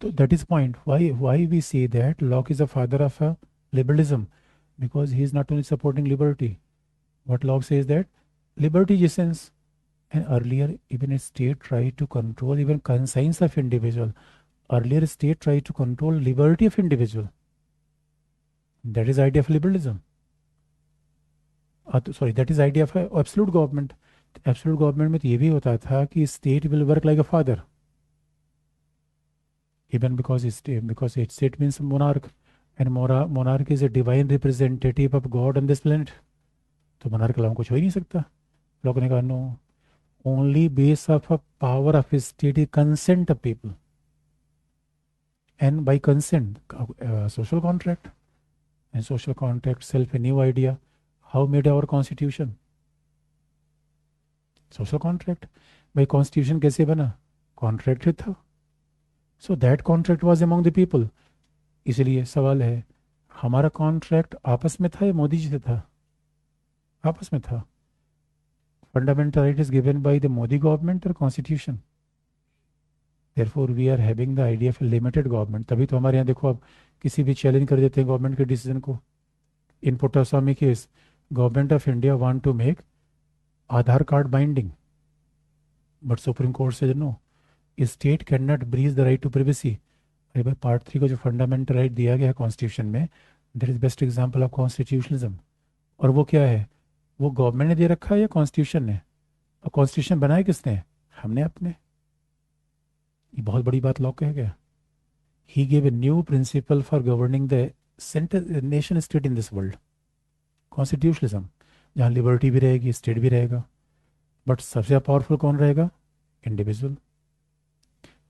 So that is point why we say that Locke is the father of liberalism, because he is not only supporting liberty. What Locke says that liberty is essence, and earlier even a state tried to control even conscience of individual. Earlier state tried to control liberty of individual. That is idea of liberalism. Sorry, that is idea of absolute government. Absolute government में तो ये भी होता था कि state will work like a father. Even because a state means monarch, and monarch is a divine representative of God on this planet. तो monarch के अलावा कुछ हो ही नहीं सकता. लोगों ने कहा no, only base of a power of a state is consent of people, and by consent social contract, and social contract self a new idea. How made our constitution? Social contract. by constitution कैसे बना? Contract था. So that contract was among the people. इसलिए सवाल है, हमारा contract आपस में था या मोदी जी से था? आपस में था. Fundamental right is given by the Modi government और constitution. Therefore we are having the idea of limited government. तभी तो हमारे यहाँ देखो, आप किसी भी चैलेंज कर देते हैं गवर्नमेंट के डिसीजन को. In Puttaswamy case, government of India want to make Aadhaar card binding, but supreme court से no, state can not breach the right to privacy. अरे भाई, पार्ट 3 को जो फंडामेंटल राइट दिया गया है कॉन्स्टिट्यूशन में, that is best example of constitutionalism. और वो क्या है? वो गवर्नमेंट ने दे रखा है या कॉन्स्टिट्यूशन ने? और कॉन्स्टिट्यूशन बनाया किसने? हमने अपने. ये बहुत बड़ी बात लॉ कह गया. He gave a new principle for governing the centre nation state in this world. Constitutionalism, जहाँ लिबर्टी भी रहेगी, स्टेट भी रहेगा, बट सबसे पावरफुल कौन रहेगा? Individual.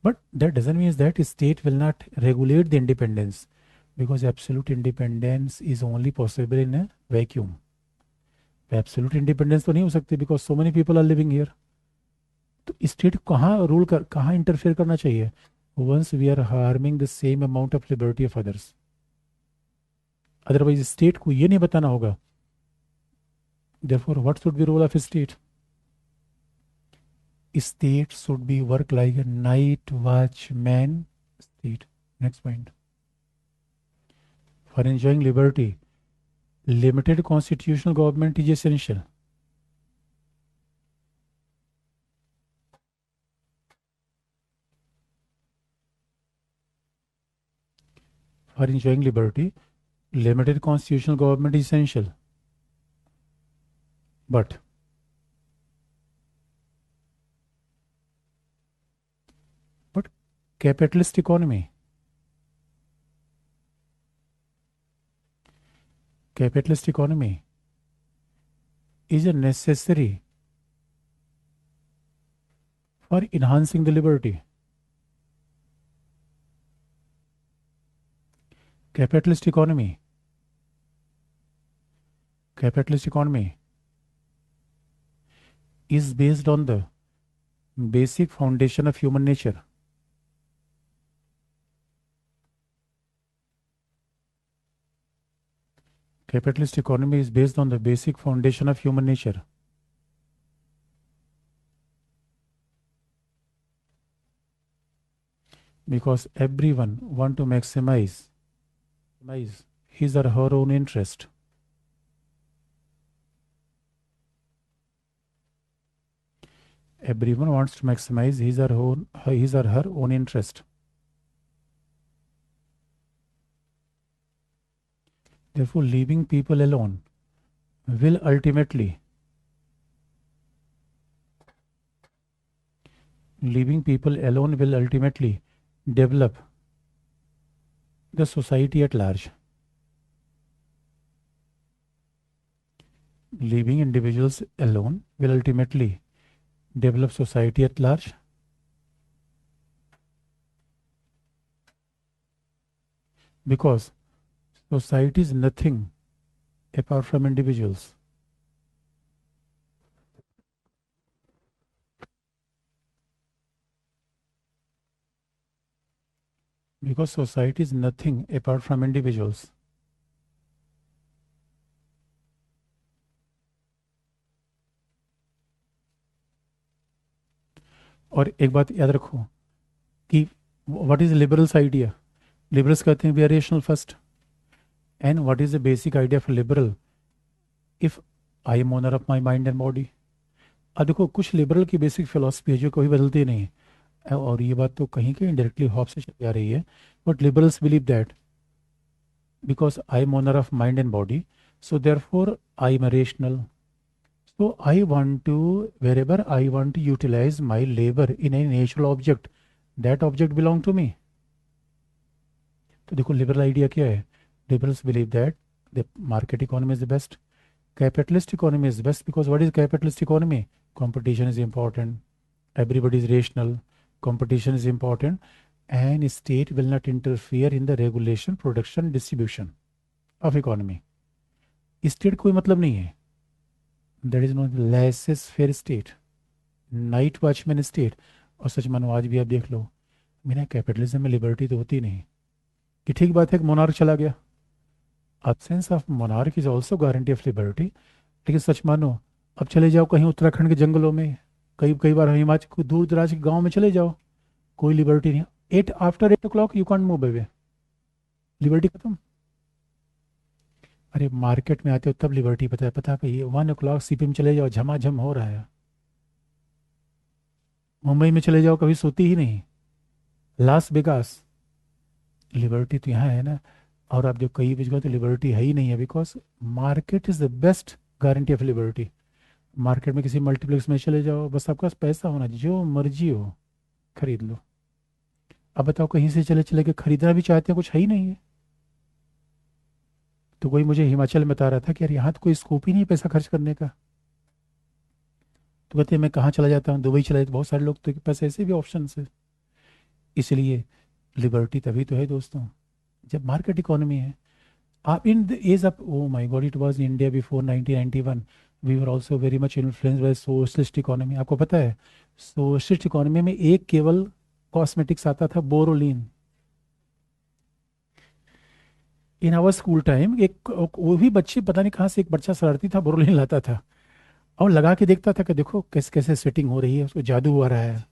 But that doesn't mean that state will not regulate the independence, because absolute independence is only possible in a vacuum. Absolute independence तो नहीं हो सकती because so many people are living here. तो state कहाँ rule कर, कहाँ interfere करना चाहिए? Once we are harming the same amount of liberty of others. Otherwise state को ये नहीं बताना होगा. Therefore what should be role of state? State should be work like a night watchman state. Next point. For enjoying liberty, limited constitutional government is essential. For enjoying liberty, limited constitutional government is essential. But capitalist economy is a necessary for enhancing the liberty. Capitalist economy is based on the basic foundation of human nature. Capitalist economy is based on the basic foundation of human nature. Because everyone want to maximize his or her own interest. Everyone wants to maximize his or her own interest. Therefore, leaving people alone will ultimately Leaving people alone will ultimately develop the society at large. Leaving individuals alone will ultimately develop society at large. Because society is nothing apart from individuals. Because society is nothing apart from individuals. और एक बात याद रखो कि what is liberals idea. Liberals कहते हैं we are rational first. And what is the basic idea for liberal? If I am owner of my mind and body. अब देखो कुछ लिबरल की बेसिक फिलोसफी है जो कभी बदलती नहीं है, और ये बात तो कहीं कहीं डायरेक्टली हॉब से चली आ रही है. But liberals believe that because I am owner of mind and body, so therefore I am a rational. So I want to, wherever I want to utilize my labor in a natural object, that object belong to me. तो देखो liberal idea क्या है. Liberals believe that the market economy is the best. Capitalist economy is best because what is capitalist economy? Competition is important, everybody is rational, competition is important, and state will not interfere in the regulation, production, distribution of economy. State कोई मतलब नहीं है. That is not laces fair state, night watchman state. और सच मानो आज भी आप देख लो, मेरा कैपिटलिज्म में लिबर्टी तो होती नहीं. कि ठीक बात है कि मोनार्क चला गया, absence of monarch is also guarantee of liberty. लेकिन सच मानो अब चले जाओ कहीं उत्तराखंड के जंगलों में, कई कई बार हिमाचल दूर दराज के गाँव में चले जाओ, कोई लिबर्टी नहीं. After 8 o'clock you can't move away, liberty खत्म. अरे मार्केट में आते हो तब लिबर्टी पता है. पता है ये 1 o'clock सीपीएम चले जाओ, झमाझम हो रहा है. मुंबई में चले जाओ, कभी सोती ही नहीं. लास वेगास, लिबर्टी तो यहाँ है ना. और आप जो कई जगह तो लिबर्टी है ही नहीं है, because market is the best guarantee of liberty. Market में किसी मल्टीप्लेक्स में चले जाओ, बस आपके पास पैसा होना, जो मर्जी हो खरीद लो. अब बताओ कहीं से चले चले के खरीदना भी चाहते हैं, कुछ है ही नहीं है. तो कोई मुझे हिमाचल में बता रहा था कि यार यहाँ तो कोई स्कोप ही नहीं है पैसा खर्च करने का. तो कहते हैं मैं कहाँ चला जाता हूँ, दुबई चला जाता. बहुत सारे लोग तो के पास ऐसे भी ऑप्शन है. इसलिए लिबर्टी तभी तो है दोस्तों जब मार्केट इकोनॉमी है. आप in the age of, oh my God, it was India before 1991, we were also very much influenced by socialist economy. आपको पता है सोशलिस्ट इकोनॉमी में एक केवल कॉस्मेटिक्स आता था, Boroline. In our school time एक वो भी बच्चे, पता नहीं कहाँ से एक बच्चा शरारती था, बोरोलिन लाता था और लगा के देखता था कि देखो कैसे कैसे स्वेटिंग हो रही है, उसको जादू आ रहा है.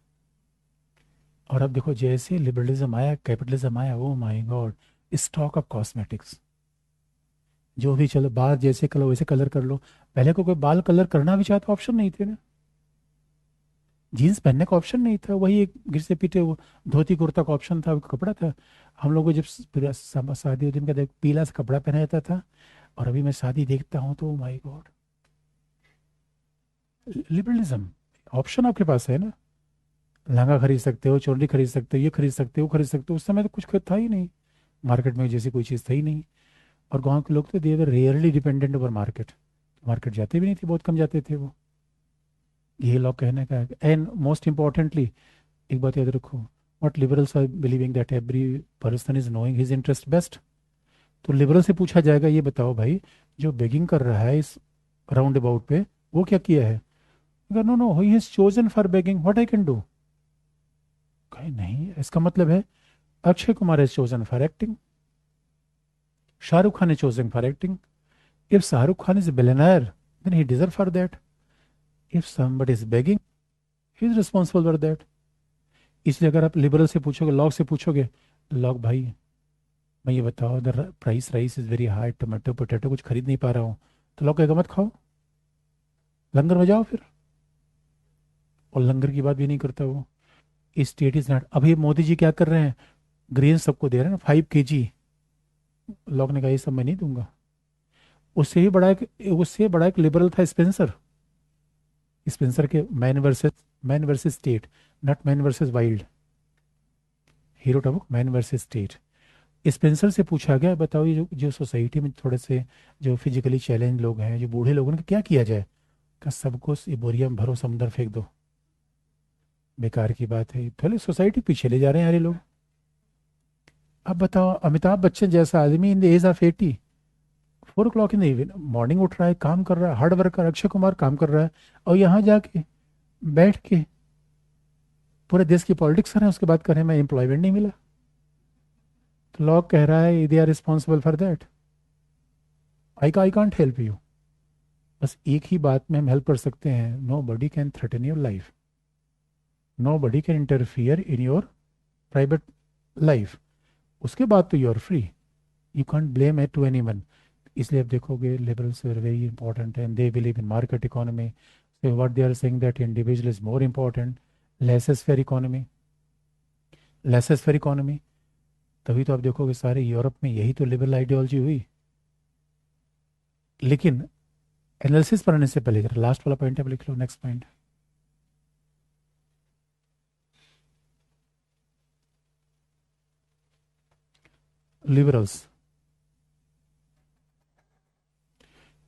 और अब देखो जैसे लिबरलिज्म आया, कैपिटलिज्म आया, ओ my God, stock of cosmetics. जो भी चलो बाल जैसे कलर वैसे कलर कर लो. पहले को कोई बाल कलर करना भी चाहता, ऑप्शन नहीं थे ना. जीन्स पहनने का ऑप्शन नहीं था, वही एक घिर से पीटे वो धोती कुर्ता का ऑप्शन था, वो कपड़ा था. हम लोग को जब शादी होती में पीला सा कपड़ा पहना जाता था. और अभी मैं शादी देखता हूँ तो माय गॉड, लिबरलिज्म ऑप्शन आपके पास है ना. लहंगा खरीद सकते हो, चोली खरीद सकते हो, ये खरीद सकते हो, वो खरीद सकते हो. उस समय तो कुछ था ही नहीं, मार्केट में जैसी कोई चीज़ था ही नहीं. और गांव के लोग तो they were rarely dependent over market. Market जाते भी नहीं थे, बहुत कम जाते थे वो. ये लोग कहने का है. एंड मोस्ट इंपॉर्टेंटली एक बात याद रखो, what liberals are believing that every person is knowing his interest best. तो लिबरल से पूछा जाएगा ये बताओ भाई, जो बेगिंग कर रहा है इस राउंड अबाउट पे, वो क्या किया है? No no, he has chosen for begging, what I can do. कहीं नहीं, इसका मतलब है Akshay Kumar has chosen for acting, Shahrukh Khan has chosen for acting. If Shahrukh Khan is billionaire then he deserve for that. If somebody is begging he is responsible for that. इसलिए अगर आप liberal से पूछोगे, लॉग से पूछोगे, लॉग भाई मैं ये बताओ the price rice is very high, tomato potato कुछ खरीद नहीं पा रहा हूँ, तो लॉग कहेगा मत खाओ, लंगर में जाओ फिर. और लंगर की बात भी नहीं करता वो. State is not. अभी मोदी जी क्या कर रहे हैं, ग्रेन सबको दे रहे हैं ना 5 kg. लोग ने कहा ये सब मैं नहीं दूंगा. उससे बड़ा एक लिबरल था स्पेंसर. स्पेंसर के man versus man versus state, not man versus wild. He wrote a book man versus state. Spencer से पूछा गया, बताओ ये जो सोसाइटी में थोड़े से जो फिजिकली चैलेंज लोग हैं, जो बूढ़े लोगों ने, क्या किया जाए? का सबको ये बोरिया में भरो, समुद्र फेंक दो। बेकार की बात है, पहले सोसाइटी पीछे ले जा रहे हैं यार ये लोग। अब बताओ, अमिताभ बच्चन जैसा आदमी in the age of 80, 4 o'clock in the evening morning उठ रहा है, काम कर रहा है, हार्ड वर्कर। अक्षय कुमार काम कर रहा है, और यहाँ जाके बैठ के पूरे देश की पॉलिटिक्स कर रहे हैं, उसके बाद कह रहे हैं मैं एम्प्लॉयमेंट नहीं मिला। तो लॉ कह रहा है they are responsible for that. I can't help you. बस एक ही बात में हम हेल्प कर सकते हैं, nobody can threaten your life, nobody can interfere in your private life. उसके बाद तो you are free, you can't blame it to anyone. इसलिए आप देखोगे liberals are very important and they believe in market economy. So what they are saying that individual is more important, laissez faire economy, laissez faire economy. तभी तो आप देखोगे सारे Europe में यही तो लिबरल आइडियोलॉजी हुई। लेकिन एनालिसिस पढ़ने से पहले जरा लास्ट वाला पॉइंट आप लिख लो, next point. liberals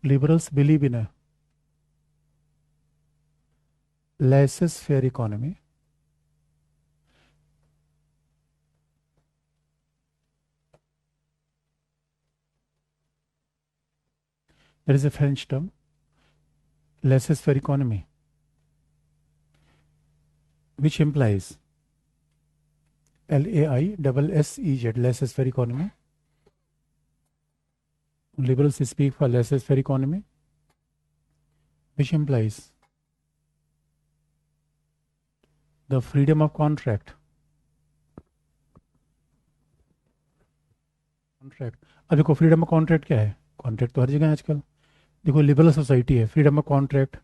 liberals believe in a laissez-faire economy. There is a French term, laissez-faire economy, which implies LAISSEZ, laissez-faire economy. Liberals speak for laissez-faire economy, which implies the freedom of contract. अब देखो freedom of contract क्या है? Contract तो हर जगह है आजकल। देखो liberal society है, फ्रीडम ऑफ कॉन्ट्रैक्ट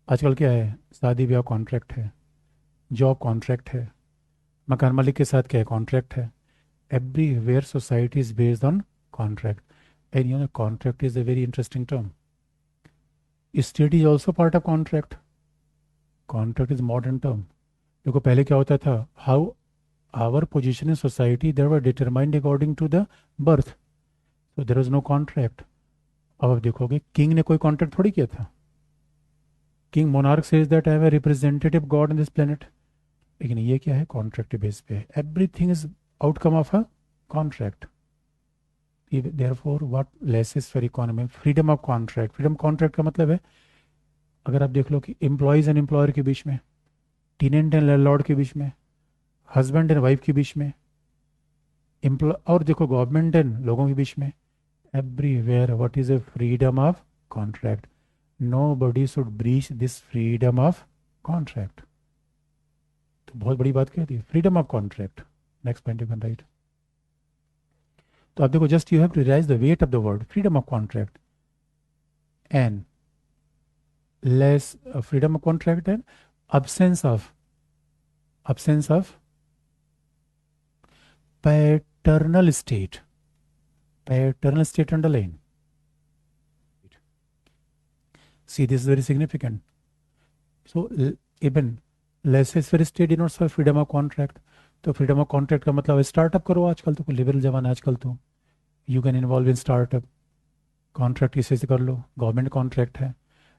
आजकल क्या है? शादी ब्याह कॉन्ट्रैक्ट है, जॉब कॉन्ट्रैक्ट है, मकान मालिक के साथ क्या है? कॉन्ट्रैक्ट है। Everywhere society is based on contract, and you know contract is a very interesting term. State is also part of contract. Contract is modern term. देखो पहले क्या होता था, how our position in society there were determined according to the birth, so there was no contract. अब आप देखोगे king ने कोई कॉन्ट्रैक्ट थोड़ी किया था। King monarch says that I am a representative God in this planet. लेकिन ये क्या है? कॉन्ट्रैक्ट बेस पे। Everything is outcome of a contract. Therefore what laissez faire economy, freedom of contract. Freedom contract का मतलब है, अगर आप देख लो कि एम्प्लॉयज एंड एम्प्लॉयर के बीच में, टेनेंट एंड लैंडलॉर्ड के बीच में, हस्बैंड एंड वाइफ के बीच में, और देखो गवर्नमेंट एंड लोगों के बीच में, everywhere what is a freedom of contract. Nobody should breach this freedom of contract. तो बहुत बड़ी बात क्या थी? Freedom of contract. Next point you can write. तो आप देखो, just you have to realise the weight of the word freedom of contract and less freedom of contract and absence of paternal state. Paternal state underline. See, this is very significant. So even laissez-faire state denotes for freedom of contract. तो freedom of contract का मतलब startup करो। आजकल तो liberal जमाना, आजकल तो you can involve in startup. Contract किसी से कर लो, गवर्नमेंट कॉन्ट्रैक्ट है।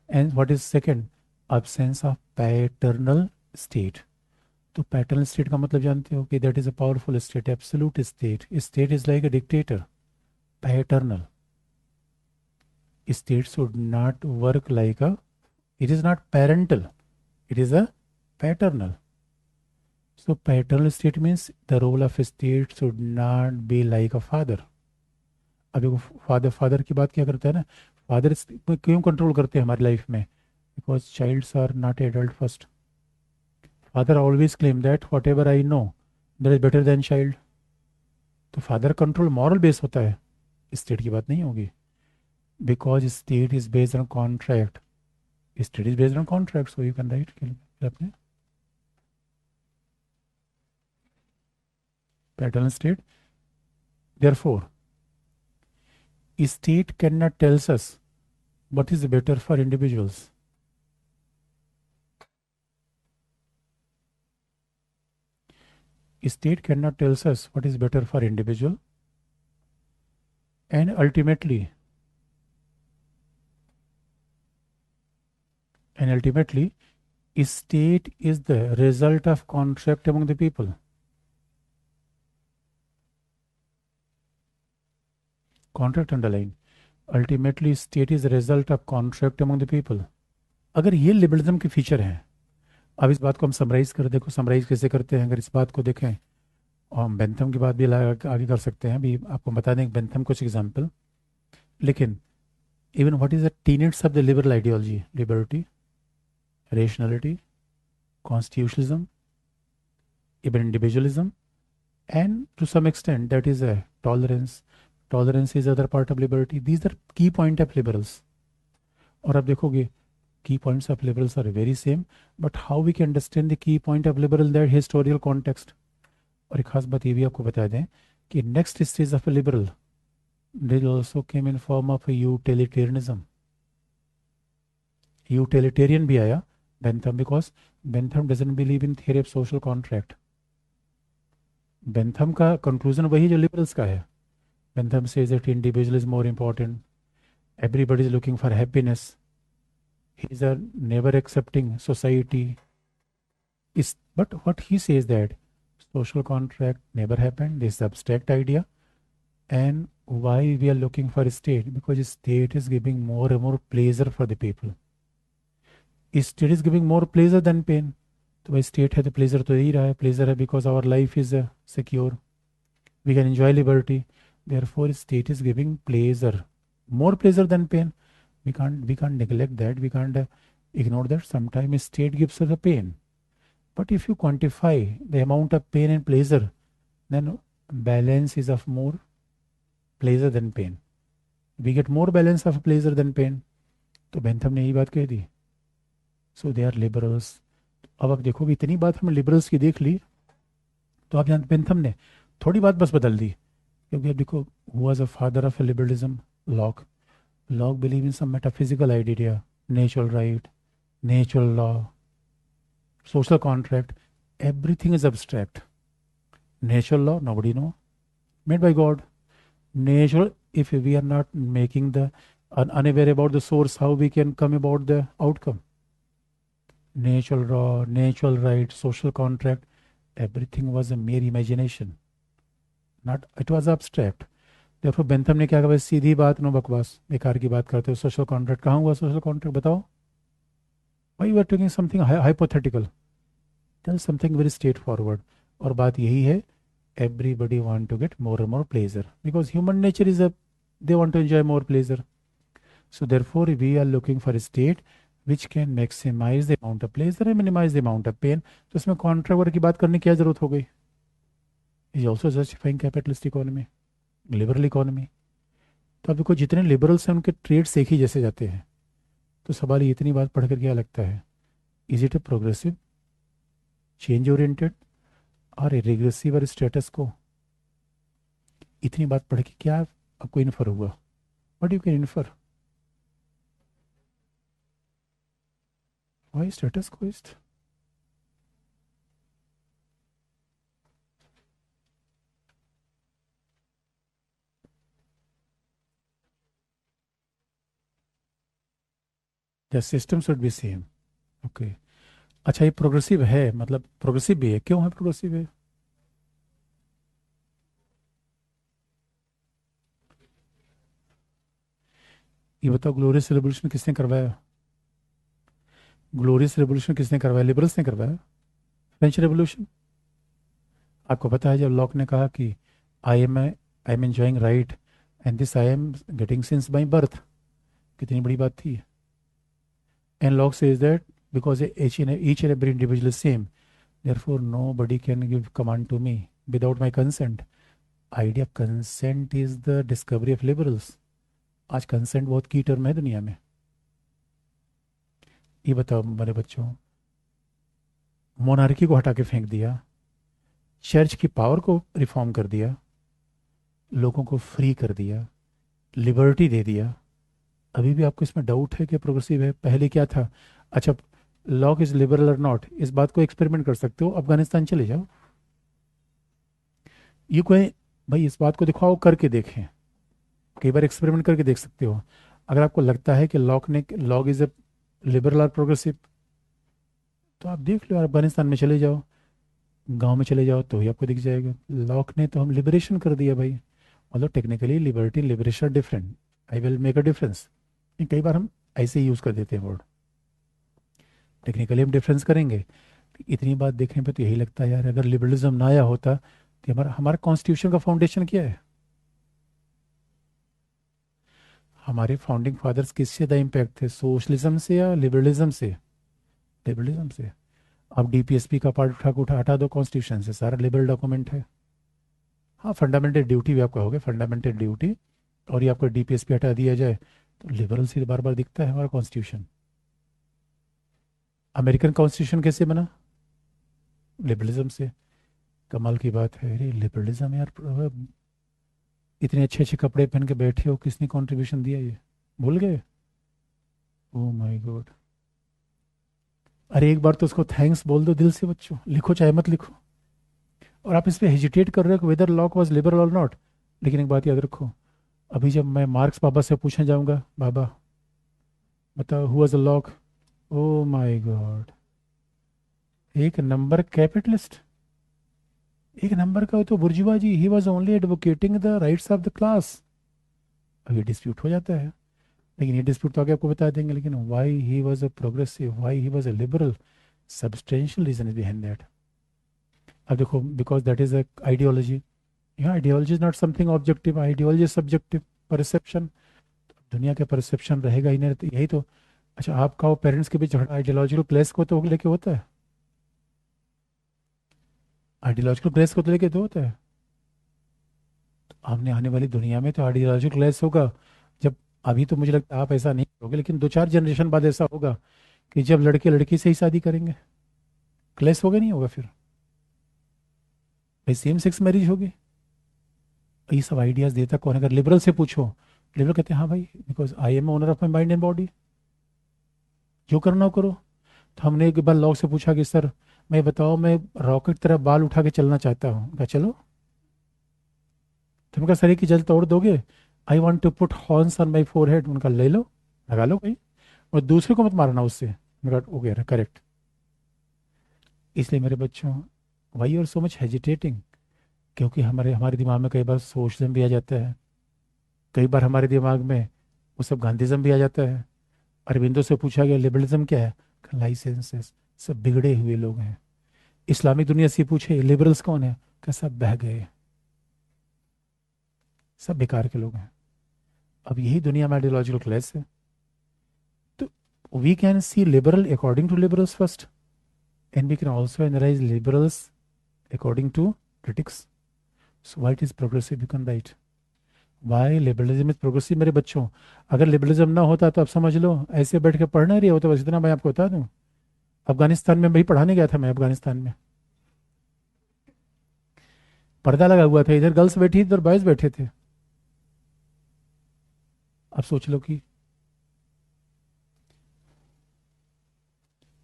And what is second? Absence of paternal state. तो पैटर्नल स्टेट का मतलब जानते हो कि that is a powerful state, absolute state. State is like a dictator. Paternal state should not work like a, it is not parental, it is a paternal. So paternal state means the role of a state should not be like a father. अब देखो father की बात क्या करता है ना, father क्यों control करते हैं हमारी लाइफ में? Because childs are not adult first. Father always claim that whatever I know that is better than child. तो फादर कंट्रोल मॉरल बेस होता है, स्टेट की बात नहीं होगी। Because state is based on contract, state is based on contract, so you can right अपने paternal state. Therefore state can not tells us what is better for individuals. State cannot tells us what is better for individual, and ultimately state is the result of contract among the people. Contract underline. Ultimately state is the result of contract among the people. अगर ये liberalism के feature हैं, अब इस बात को हम summarise कर, देखो समराइज कैसे करते हैं, अगर इस बात को देखें और हम बेंथम की बात भी आगे कर सकते हैं, अभी आपको बता दें बेंथम कुछ एग्जाम्पल. लेकिन even what is the tenets of the liberal ideology? Liberty, rationality, constitutionalism, even individualism, and to some extent that is a tolerance. Tolerance is other part of liberty. These are key point of liberals. और आप देखोगे key points of liberals are very same, but how we can understand the key point of liberal, their historical context. और एक खास बात ये भी आपको बता दें कि next stage of a liberal, they also came in form of a utilitarianism. Utilitarian भी आया Bentham, because Bentham doesn't believe in theory of social contract. Bentham का conclusion वही जो liberals का है. Bentham says that individual is more important. Everybody is looking for happiness. He is never accepting society. But what he says that social contract never happened. This abstract idea. And why we are looking for a state? Because state is giving more and more pleasure for the people. State is giving more pleasure than pain. तो भाई state है तो pleasure तो यही रहा है, pleasure है because our life is secure, we can enjoy liberty, therefore state is giving pleasure, more pleasure than pain. We can't neglect that, we can't ignore that. Sometimes state gives us a pain, but if you quantify the amount of pain and pleasure, then balance is of more pleasure than pain. We get more balance of pleasure than pain. तो Bentham ने यही बात कह दी. सो they are liberals. अब आप देखोगे इतनी बात हमने लिबरल्स की देख ली, तो आप जानते बेंथम ने थोड़ी बात बस बदल दी, क्योंकि अब देखो who was a father of liberalism? Locke. Locke believe in some metaphysical idea, natural right, natural law, social contract, everything is abstract. Natural law, nobody know, made by God. Natural, if we are not making the unaware about the source, how we can come about the outcome? Natural law, natural right, social contract, everything was a mere imagination. Not, it was abstract. Therefore Bentham ने क्या कहा, सीधी बात, no बकवास, बेकार की बात करते हो. सोशल कॉन्ट्रैक्ट कहाँ हुआ? सोशल कॉन्ट्रैक्ट बताओ. Why you are taking something hypothetical? Tell something very straightforward. और बात यही है, everybody want to get more and more pleasure, because human nature is they want to enjoy more pleasure. So therefore we are looking for a state which can maximize the amount of pleasure and minimize the amount of pain. तो इसमें contract की बात करने की क्या जरूरत हो गई? Is also justifying capitalist economy, liberal economy. तो अब देखो जितने लिबरल्स हैं उनके ट्रेड्स एक ही जैसे जाते हैं. तो सवाल ये इतनी बात पढ़कर क्या लगता है, is it a progressive, change oriented और ए रिग्रेसिव और स्टेटस को? इतनी बात पढ़ के क्या आपको इन्फर हुआ? What you can infer? Why status quoist? The system should be same. Okay, अच्छा ये प्रोग्रेसिव है, मतलब प्रोग्रेसिव भी है, क्यों है प्रोग्रेसिव है? ये बताओ, ग्लोरियस रेवोल्यूशन किसने करवाया? ग्लोरियस रेवोल्यूशन किसने करवाया? लिबरल्स ने करवाया. फ्रेंच रेवोल्यूशन, आपको पता है जब लॉक ने कहा कि I am enjoying right and this I am getting since by birth, कितनी बड़ी बात थी. And lock says that because each and every individual is same, therefore nobody can give command to me without my consent. Idea of consent is the discovery of liberals. आज consent बहुत की term है दुनिया में. ये बताओ मेरे बच्चों, मोनार्की को हटा के फेंक दिया, चर्च की पावर को रिफॉर्म कर दिया, लोगों को फ्री कर दिया, लिबर्टी दे दिया. अभी भी आपको इसमें डाउट है कि प्रोग्रेसिव है? पहले क्या था? अच्छा, लॉक इज लिबरल और नॉट, इस बात को एक्सपेरिमेंट कर सकते हो. अफगानिस्तान चले जाओ, ये कोई, भाई इस बात को दिखाओ, करके देखें, कई बार एक्सपेरिमेंट करके देख सकते हो। अगर आपको लगता है कि लॉग इज ए लिबरल और प्रोग्रेसिव, तो आप देख लो यार, अफगानिस्तान में चले जाओ, गांव में चले जाओ, तो ही आपको दिख जाएगा। लॉक ने तो हम लिबरेशन कर दिया भाई। मतलब technically liberty liberation different, I will make a difference. कई बार हम ऐसे ही यूज़ कर देते हैं वर्ड, टेक्निकली हम डिफरेंस करेंगे। इतनी बात देखने पे तो यही लगता है यार, अगर लिबरलिज्म ना आया होता तो हमारा हमारा कॉन्स्टिट्यूशन का फाउंडेशन क्या है? हमारे फाउंडिंग फादर्स किससे ज़्यादा इम्पैक्ट थे, सोशलिज्म से या लिबरलिज्म से? लिबरलिज्म से। अब डीपीएसपी का पार्ट उठा हटा दो कॉन्स्टिट्यूशन से, सारा लिबरल डॉक्यूमेंट है। हाँ, फंडामेंटल ड्यूटी भी आप कहोगे, फंडामेंटल ड्यूटी, और ये आपको डीपीएसपी हटा दिया जाए तो लिबरल से बार बार दिखता है हमारा कॉन्स्टिट्यूशन। अमेरिकन कॉन्स्टिट्यूशन कैसे बना? लिबरलिज्म से। कमाल की बात है, अरे लिबरलिज्म यार, इतने अच्छे अच्छे कपड़े पहन के बैठे हो, किसने कंट्रीब्यूशन दिया ये, भूल गए? ओ माय गॉड। अरे एक बार तो उसको थैंक्स बोल दो दिल से बच्चों, लिखो चाहे मत लिखो। और आप इस पे हेजिटेट कर रहे हो वेदर लॉक वाज लिबरल और नॉट। लेकिन एक बात याद रखो, अभी जब मैं मार्क्स बाबा से पूछने जाऊंगा, बाबा बताओ who was the Locke, oh my god, एक नंबर कैपिटलिस्ट, एक नंबर का तो बुर्जुआ जी, he was only advocating the rights of the class. अब ये डिस्प्यूट हो जाता है, लेकिन ये डिस्प्यूट तो आगे आपको बता देंगे। लेकिन why he was a progressive, why he was a liberal, substantial reason is behind that. अब देखो, because that is a ideology. यहाँ ideology is not something objective, ideology subjective perception. दुनिया का परसेप्शन रहेगा ही नहीं, तो यही तो। अच्छा आपका वो पेरेंट्स के बीच झगड़ा आइडियोलॉजिकल क्लेश को तो लेके होता है, आइडियोलॉजिकल क्लेश को तो लेके तो होता है। तो आमने आने वाली दुनिया में तो आइडियोलॉजिकल क्लेश होगा जब, अभी तो मुझे लगता है आप ऐसा नहीं करोगे, लेकिन 2-4 जनरेशन बाद ऐसा होगा कि जब लड़के लड़की से ही शादी करेंगे, क्लेश होगा नहीं होगा फिर? भाई सेम सेक्स मैरिज होगी। ये सब आइडियाज देता कौन है? अगर लिबरल से पूछो, लिबरल कहते हैं हाँ भाई, because I am owner of my mind and body, जो करना हो करो। तो हमने एक बार लॉ से पूछा कि सर मैं बताओ, मैं रॉकेट तरह बाल उठा के चलना चाहता हूँ, कहा चलो। तुम कहा सर की जल्द तोड़ दोगे, I want to put horns on my forehead, उनका ले लो, लगा लो कहीं, और दूसरे को मत मारना उससे। Okay correct. इसलिए मेरे बच्चों, why are so much hesitating? क्योंकि हमारे हमारे दिमाग में कई बार सोशलिज्म भी आ जाता है, कई बार हमारे दिमाग में वो सब गांधीज्म भी आ जाता है। अरविंदो से पूछा गया लिबरलिज्म क्या है, लाइसेंसेस, सब बिगड़े हुए लोग हैं। इस्लामिक दुनिया से पूछे लिबरल्स कौन है, क्या सब बह गए, सब बेकार के लोग हैं। अब यही दुनिया में आइडियोलॉजिकल क्लैश है। तो we can see liberal according to liberals first, and we can also analyse liberals according to critics. So what is progressive, you can write why liberalism is progressive. मेरे बच्चों, अगर लिबरलिज्म ना होता तो आप समझ लो ऐसे बैठ के पढ़ना रही होता, बस इतना मैं आपको बता दूं। अफगानिस्तान में भाई पढ़ाने गया था मैं, अफगानिस्तान में पर्दा लगा हुआ था, इधर गर्ल्स बैठी इधर बॉयज बैठे थे। अब सोच लो कि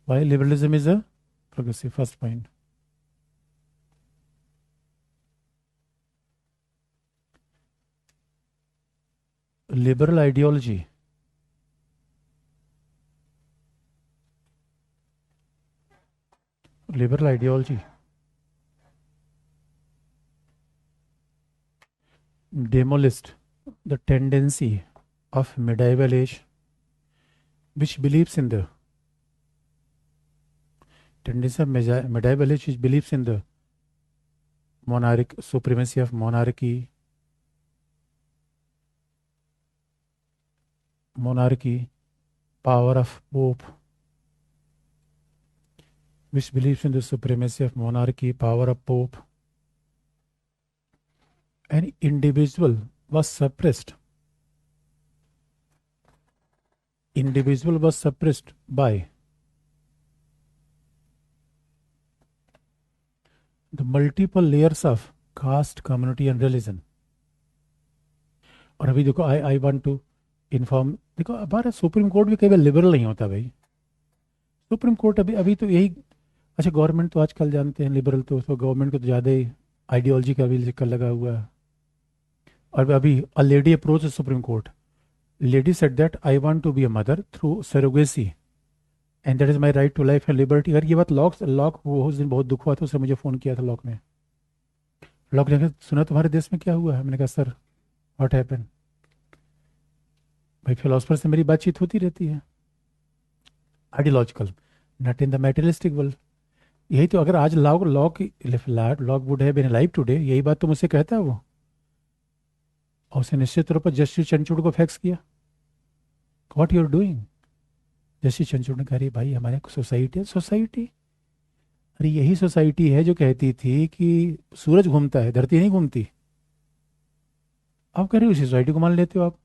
why liberalism is a progressive, first point. Liberal ideology, liberal ideology demolished the tendency of medieval age which believes in the tendency of medieval age which believes in the monarch supremacy of monarchy, power of pope, which believes in the supremacy of monarchy, power of pope. An individual was suppressed. Individual was suppressed by the multiple layers of caste, community and religion. और अभी देखो, आई want to inform, देखो हमारा supreme court भी कई बार liberal नहीं होता भाई। सुप्रीम कोर्ट अभी अभी तो यही, अच्छा गवर्नमेंट तो आजकल जानते हैं लिबरल, तो उसको गवर्नमेंट को तो ज़्यादा ही आइडियोलॉजी का भी चक्कर लगा हुआ है। और अभी a lady approach supreme court, lady said that I want to be a mother through surrogacy and that is my right to life and liberty. अगर ये बात लॉक वो उस दिन बहुत दुख हुआ था, उसने मुझे फ़ोन किया था लॉक ने। लॉक ने कहा, सुना तुम्हारे देश में क्या हुआ है? मैंने कहा सर व्हाट हैपन। भाई फिलोसफर से मेरी बातचीत होती रहती है, ideological, not in the materialistic world. यही तो, अगर आज Locke would have been alive today, यही बात तो मुझसे कहता है वो। और उसने निश्चित तौर पर जस्टिस चंद्रचूड़ को फैक्स किया, what you are doing. Justice Chandrachud ने कहा, अरे भाई हमारे सोसाइटी है, सोसाइटी, अरे यही सोसाइटी है जो कहती थी कि सूरज घूमता है, धरती नहीं घूमती। आप कह रहे हो उसी सोसाइटी को मान लेते हो आप।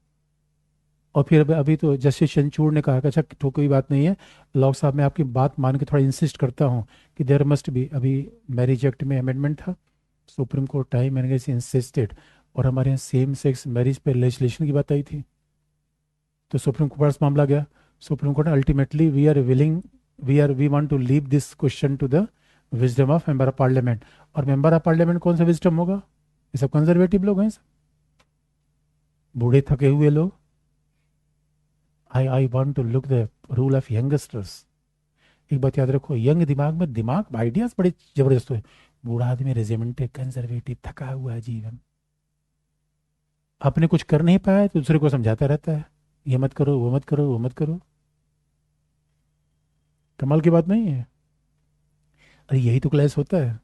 और फिर अभी तो जस्टिस चंद्रचूड़ ने कहा कि अच्छा तो कोई बात नहीं है, लॉक साहब मैं आपकी बात मान के थोड़ा इंसिस्ट करता हूँ कि देयर मस्ट बी, अभी मैरिज एक्ट में अमेंडमेंट था, सुप्रीम कोर्ट टाइम मैंने इंसिस्टेड, और हमारे यहाँ सेम सेक्स मैरिज पे लेजिस्लेशन की बात आई थी, तो सुप्रीम कोर्ट पास मामला गया। Supreme court ultimately we want to leave this question to the wisdom of member of parliament. और मेंबर ऑफ पार्लियामेंट कौन सा विजडम होगा? ये सब कंजर्वेटिव लोग हैं, सब बूढ़े थके हुए लोग। I want to look the rule of youngsters. एक बात याद रखो, यंग दिमाग आइडियाज बड़े जबरदस्त हुए। बूढ़ा आदमी रेजिमेंटेड, कंजर्वेटिव, थका हुआ है जीवन, अपने कुछ कर नहीं पाया तो दूसरे को समझाता रहता है, ये मत करो, वो मत करो, वो मत करो। कमाल की बात नहीं है? अरे यही तो क्लास होता है।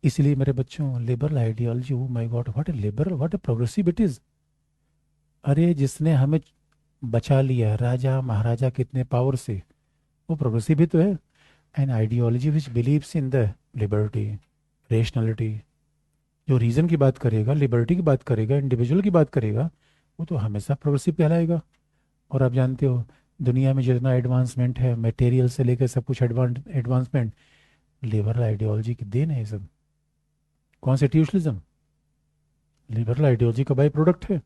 इसलिए मेरे बच्चों, liberal ideology, O my God, what A liberal, what a progressive it is. अरे जिसने हमें बचा लिया, राजा महाराजा कितने पावर से, वो प्रोग्रेसिव भी तो है। An ideology which believes in the liberty, rationality, जो रीजन की बात करेगा, लिबर्टी की बात करेगा, इंडिविजुअल की बात करेगा, वो तो हमेशा प्रोग्रेसिव कहलाएगा। और आप जानते हो दुनिया में जितना एडवांसमेंट है, मटेरियल से लेकर सब कुछ एडवांसमेंट लिबरल आइडियोलॉजी की देन है ये सब। कॉन्स्टिट्यूशनलिज्म लिबरल आइडियोलॉजी का बाई प्रोडक्ट है।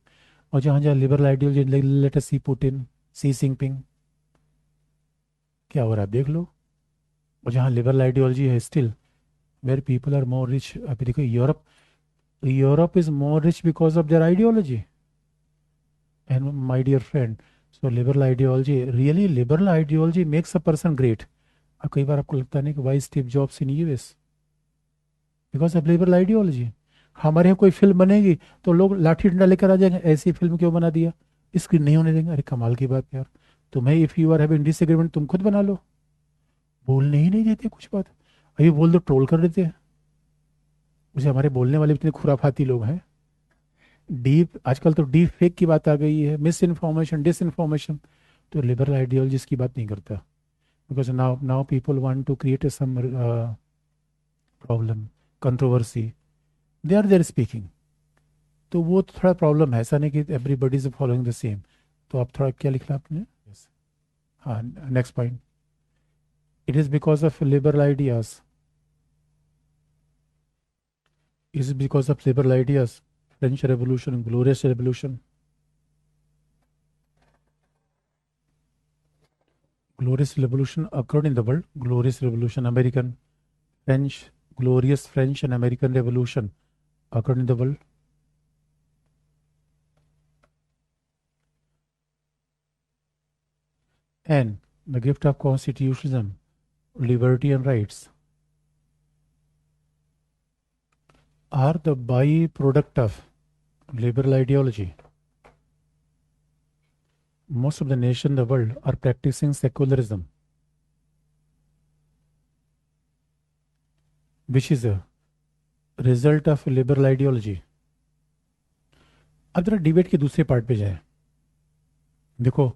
और जहाँ जहाँ liberal ideology, let us see Putin, Xi Jinping, क्या हो रहा है आप देख लो। और जहाँ लिबरल आइडियोलॉजी है still, where people are more rich. अभी देखो Europe, Europe is more rich because of their ideology. And my dear friend, so liberal ideology, really liberal ideology makes a person great. और कई बार आपको लगता नहीं कि why Steve Jobs in US, because of liberal ideology. हमारे यहाँ कोई फिल्म बनेगी तो लोग लाठी डंडा लेकर आ जाएंगे, ऐसी फिल्म क्यों बना दिया, स्क्रीन नहीं होने देंगे। अरे कमाल की बात यार, तुम्हें if you are having disagreement तुम खुद बना लो, बोलने ही नहीं देते कुछ बात। अभी बोल दो ट्रोल कर देते हैं। मुझे हमारे बोलने वाले इतने खुराफाती लोग हैं। डीप, आजकल तो डीप फेक की बात आ गई है, मिस इन्फॉर्मेशन, डिस इन्फॉर्मेशन। तो लिबरल आइडियोलॉजिस्ट की बात नहीं करता, because now now people want to create some problem, controversy, they are there speaking. तो वो तो थोड़ा प्रॉब्लम है, ऐसा नहीं कि everybody is following the same. तो आप थोड़ा क्या लिखना आपने? Yes. हाँ, next point, it is because of liberal ideas, is because of liberal ideas French revolution, glorious revolution, glorious revolution occurred in the world, glorious revolution, American, French, glorious French and American revolution occurred in the world. And the gift of constitutionalism, liberty and rights are the byproduct of liberal ideology. Most of the nations in the world are practicing secularism, which is a result of liberal ideology. अब जरा debate के दूसरे part पे जाए। देखो,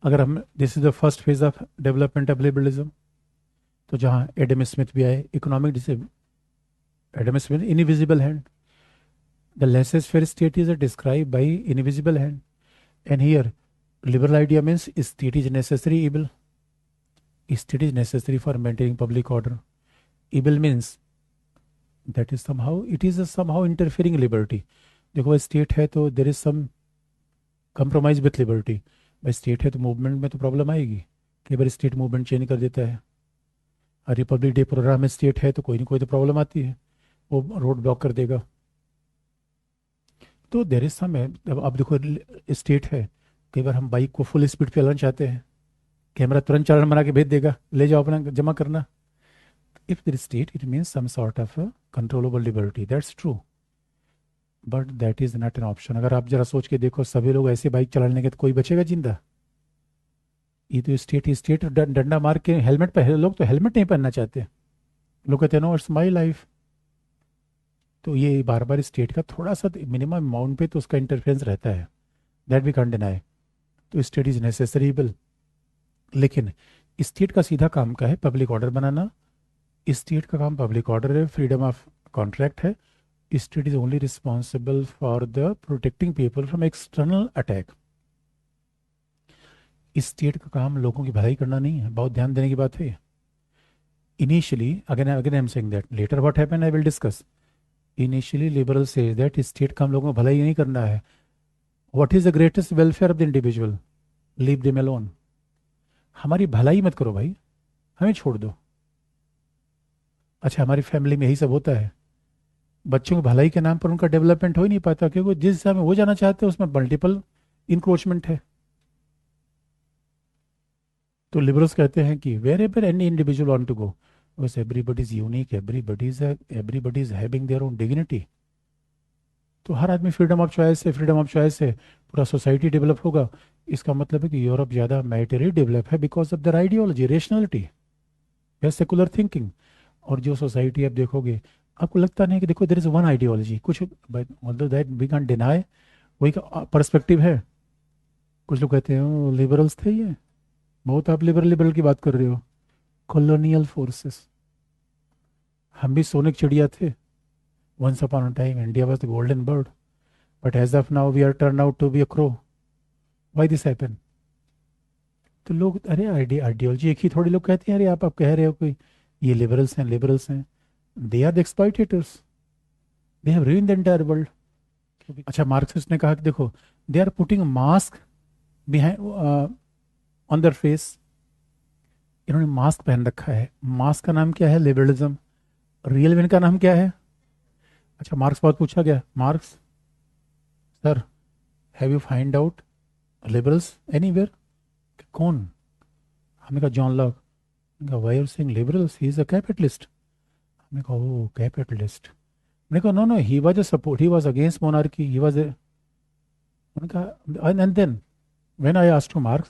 अगर हम, this is the first phase of development of liberalism, तो जहाँ एडम स्मिथ भी आए, economic Adam Smith, invisible hand, the laissez faire state is describe by invisible hand. And here liberal idea means state is necessary evil. State is necessary for maintaining public order. Evil means that is somehow, it is a somehow interfering liberty. देखो state है तो there is some compromise with liberty. भाई state है तो movement में तो problem आएगी, कई बार स्टेट मूवमेंट चेंज कर देता है। रिपब्लिक डे प्रोग्राम में स्टेट है तो कोई ना कोई तो प्रॉब्लम आती है, वो रोड ब्लॉक कर देगा। तो देर इज सम है। अब देखो स्टेट है, कई बार हम बाइक को फुल स्पीड पे चलाना चाहते हैं, कैमरा तुरंत चालान बना के भेज देगा, ले जाओ अपना जमा करना। If there state it means some sort of controllable liberty, that's true, but that is not an option. अगर आप जरा सोच के देखो, सभी लोग ऐसे बाइक चलाने के तो कोई बचेगा जिंदा? ये तो स्टेट ही स्टेट डंडा मार के हेलमेट पहन, लोग तो हेलमेट नहीं पहनना चाहते, लोग कहते हैं नो इट्स माई लाइफ। तो ये बार बार स्टेट का थोड़ा सा मिनिमम अमाउंट पे तो उसका इंटरफेरेंस रहता है, दैट वी कैन डिनाई। तो स्टेट इज नेसेसरीबल, लेकिन स्टेट का सीधा काम का है पब्लिक ऑर्डर बनाना। स्टेट का काम पब्लिक ऑर्डर है, फ्रीडम ऑफ कॉन्ट्रैक्ट है। State is only responsible for the protecting people from external attack. State का काम लोगों की भलाई करना नहीं है, बहुत ध्यान देने की बात है। Initially again again I am saying that later what happened I will discuss. Initially liberal says that state काम लोगों को भलाई नहीं करना है। What is the greatest welfare of the individual? Leave them alone. हमारी भलाई मत करो भाई, हमें छोड़ दो। अच्छा, हमारी फैमिली में यही सब होता है, बच्चों की भलाई के नाम पर उनका डेवलपमेंट हो ही नहीं पाता, क्योंकि जिस दिशा में वो जाना चाहते हैं उसमें मल्टीपल इंक्रोचमेंट है। तो लिबरल्स कहते हैं कि wherever any individual want to go, because everybody is unique, everybody is having their own dignity. तो हर आदमी फ्रीडम ऑफ चॉइस है, फ्रीडम ऑफ चॉइस है, पूरा सोसाइटी डेवलप होगा। इसका मतलब है कि यूरोप ज़्यादा मैटेरियली डेवलप है because of their ideology, rationality या सेकुलर थिंकिंग। और जो सोसाइटी आप देखोगे, आपको लगता नहीं कि देखो देयर इज वन आइडियोलॉजी, कुछ although that we can deny, वही का पर्सपेक्टिव है। कुछ लोग कहते हैं लिबरल्स थे ये, बहुत आप लिबरल लिबरल की बात कर रहे हो। कॉलोनियल फोर्सेस, हम भी सोने की चिड़िया थे। Once upon a time India was the golden bird, but as of now we are turn out to be a crow. Why this happen? तो लोग, अरे आइडियोलॉजी एक ही थोड़ी, लोग कहते हैं अरे आप कह रहे हो कोई ये लिबरल्स हैं, लिबरल्स हैं। They are the exploitators, they have ruined the entire world. अच्छा, मार्क्सिस्ट ने कहा कि देखो they are putting mask behind on their face. इन्होंने मास्क पहन रखा है, मास्क का नाम क्या है? लिबरलिज्म। रियल में इनका नाम क्या है? अच्छा, मार्क्स बहुत पूछा गया, Marx sir have you find out liberals anywhere? कौन? हमने कहा जॉन लॉक। हमने कहा why are saying liberals, he is a capitalist. हमने कहा ओ कैपिटलिस्ट। मैंने कहा no no, he was a support, he was against monarchy, he was. मैंने कहा and then when I asked to Marx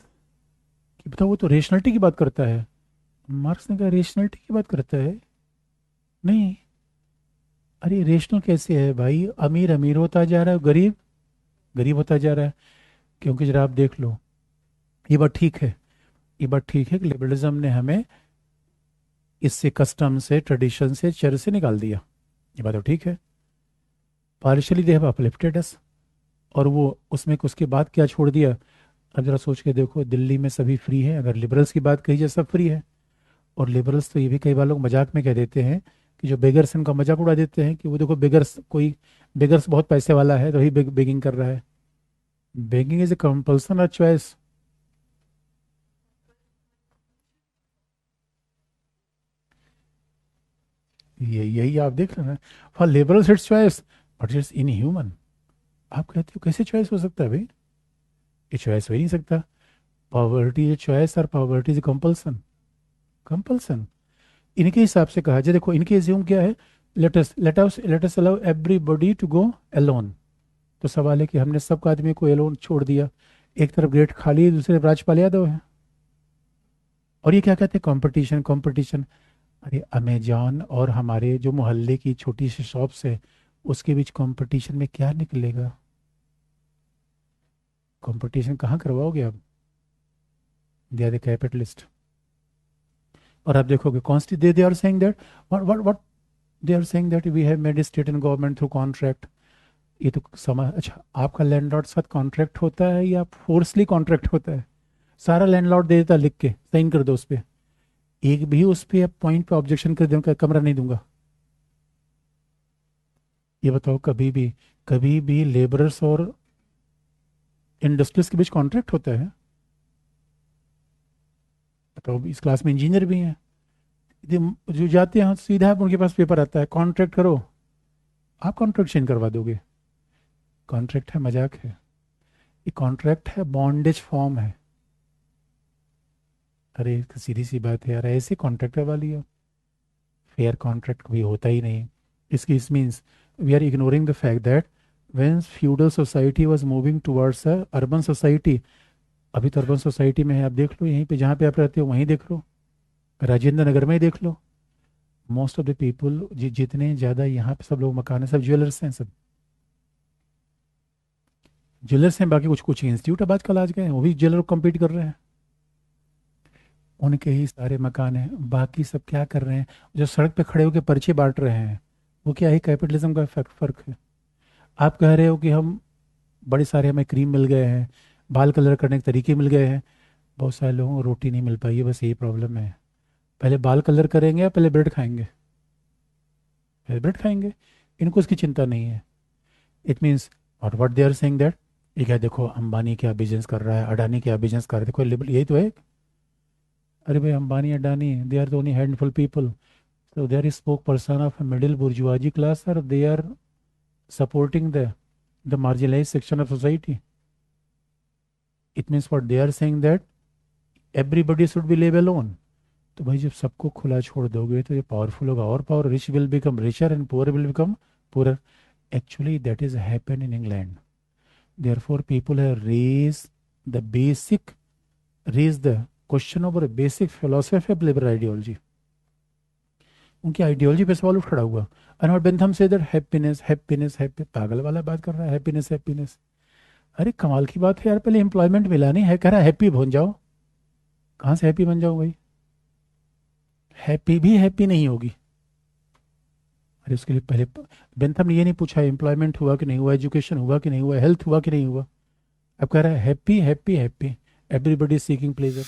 कि बताओ वो तो रेशनलिटी की बात करता है। मार्क्स ने कहा रेशनलिटी की बात करता है? नहीं। अरे रेशनल कैसे है भाई? अमीर अमीर होता जा रहा है, गरीब गरीब होता जा रहा है। क्योंकि जरा आप देख लो, ये बात ठीक है, ये बात ठीक है कि लिबरलिज्म ने हमें इससे कस्टम से, ट्रेडिशन से, चर से निकाल दिया, ये बात तो ठीक है। पार्शियली दे हैव अपलिफ्टेड अस, और वो उसमें उसके बाद क्या छोड़ दिया? अब जरा सोच के देखो, दिल्ली में सभी फ्री है, अगर लिबरल्स की बात कही जाए सब फ्री है। और लिबरल्स तो ये भी कई बार लोग मजाक में कह देते हैं कि जो बेगर्स, इनका मजाक उड़ा देते हैं कि वो देखो बेगर्स, कोई बेगर्स बहुत पैसे वाला है तो ही बेगिंग कर रहा है। बेगिंग इज ए कंपल्सन और चॉइस। ये यही आप देख लेना, for liberals it's choice but it's in human. आप कहते हो कैसे चॉइस हो सकता है भाई? ये चॉइस हो ही नहीं सकता। पॉवर्टी इज चॉइस और पॉवर्टी इज कंपल्सन। कंपल्सन इनके हिसाब से कहा जाए, देखो इनके एज्यूम क्या है, let us allow everybody to go alone. तो सवाल है कि हमने सबका आदमी को अलोन छोड़ दिया, एक तरफ गेट खाली है, दूसरे तरफ राजपाल यादव है। और ये क्या कहते हैं? Competition competition. अरे अमेजॉन और हमारे जो मोहल्ले की छोटी सी शॉप्स है, उसके बीच कंपटीशन में क्या निकलेगा? कंपटीशन कहाँ करवाओगे आप? They are the capitalist. और आप देखोगे कॉन्स्टि they are saying that what they are saying that we have made state and government through contract. ये तो समझ, अच्छा आपका लैंडलॉर्ड साथ कॉन्ट्रैक्ट होता है या फोर्सली कॉन्ट्रैक्ट होता है? सारा लैंडलॉर्ड दे देता लिख के, साइन कर दो उस पर, एक भी उस पर पॉइंट पे ऑब्जेक्शन कर दूंगा, कमरा नहीं दूंगा। ये बताओ, कभी भी लेबरर्स और इंडस्ट्रीज के बीच कॉन्ट्रैक्ट होता है? बताओ, इस क्लास में इंजीनियर भी हैं, जो जाते हैं सीधा उनके पास पेपर आता है, कॉन्ट्रैक्ट करो। आप कॉन्ट्रैक्ट साइन करवा दोगे? कॉन्ट्रैक्ट है, मजाक है? ये कॉन्ट्रैक्ट है, बॉन्डेज फॉर्म है। अरे सीधी सी बात है यार, ऐसे कॉन्ट्रैक्ट करवा लिया। फेयर कॉन्ट्रैक्ट कभी होता ही नहीं। इसकी इस means we are ignoring the fact that when feudal society was moving towards a urban society, अभी तो अर्बन सोसाइटी में है, आप देख लो यहीं पे जहाँ पे आप रहते हो वहीं देख लो, राजेंद्र नगर में ही देख लो। मोस्ट ऑफ द पीपल जितने ज़्यादा यहाँ पे सब लोग मकान है, सब ज्वेलर्स हैं, सब ज्वेलर्स हैं। बाकी कुछ कुछ इंस्टीट्यूट अब आजकल आज गए हैं, वो भी ज्वेलर को कम्पीट कर रहे हैं, उनके ही सारे मकान हैं। बाकी सब क्या कर रहे हैं? जो सड़क पे खड़े होकर पर्चे बांट रहे हैं, वो क्या है? कैपिटलिज्म का फर्क है। आप कह रहे हो कि हम बड़े सारे, हमें क्रीम मिल गए हैं, बाल कलर करने के तरीके मिल गए हैं, बहुत सारे लोगों को रोटी नहीं मिल पाई है, बस यही प्रॉब्लम है। पहले बाल कलर करेंगे या पहले ब्रेड खाएंगे? पहले ब्रेड खाएंगे। इनको इसकी चिंता नहीं है। It means what they are saying that, ये क्या देखो अंबानी क्या बिजनेस कर रहा है, अडानी क्या बिजनेस कर रहा है, देखो यही तो है। अरे भाई Ambani Adani, they are the only handful people, so they are a spokesperson of a middle bourgeoisie class, or they are supporting the marginalized section of society. It means what they are saying that everybody should be live alone. तो भाई जब सबको खुला छोड़ दोगे तो ये powerful होगा और power, rich will become richer and poor will become poor. Actually that is happen in England. Therefore people have raise the question over basic philosophy of liberal ideology. उनकी आइडियोलॉजी पे सवाल उठ खड़ा हुआ। And what Bentham say that happiness happiness happy, पागल वाला बात कर रहा है, हैप्पीनेस हैप्पीनेस। अरे कमाल की बात है यार, पहले एम्प्लॉयमेंट मिला नहीं है, कह रहा है हैप्पी बन जाओ। कहाँ से हैप्पी बन जाओ भाई? हैप्पी भी हैप्पी नहीं होगी। अरे उसके लिए पहले बेंथम ने ये नहीं पूछा एम्प्लॉयमेंट हुआ कि नहीं हुआ, एजुकेशन हुआ कि नहीं हुआ, हेल्थ हुआ कि नहीं हुआ। अब कह रहा है happy happy happy, everybody seeking pleasure.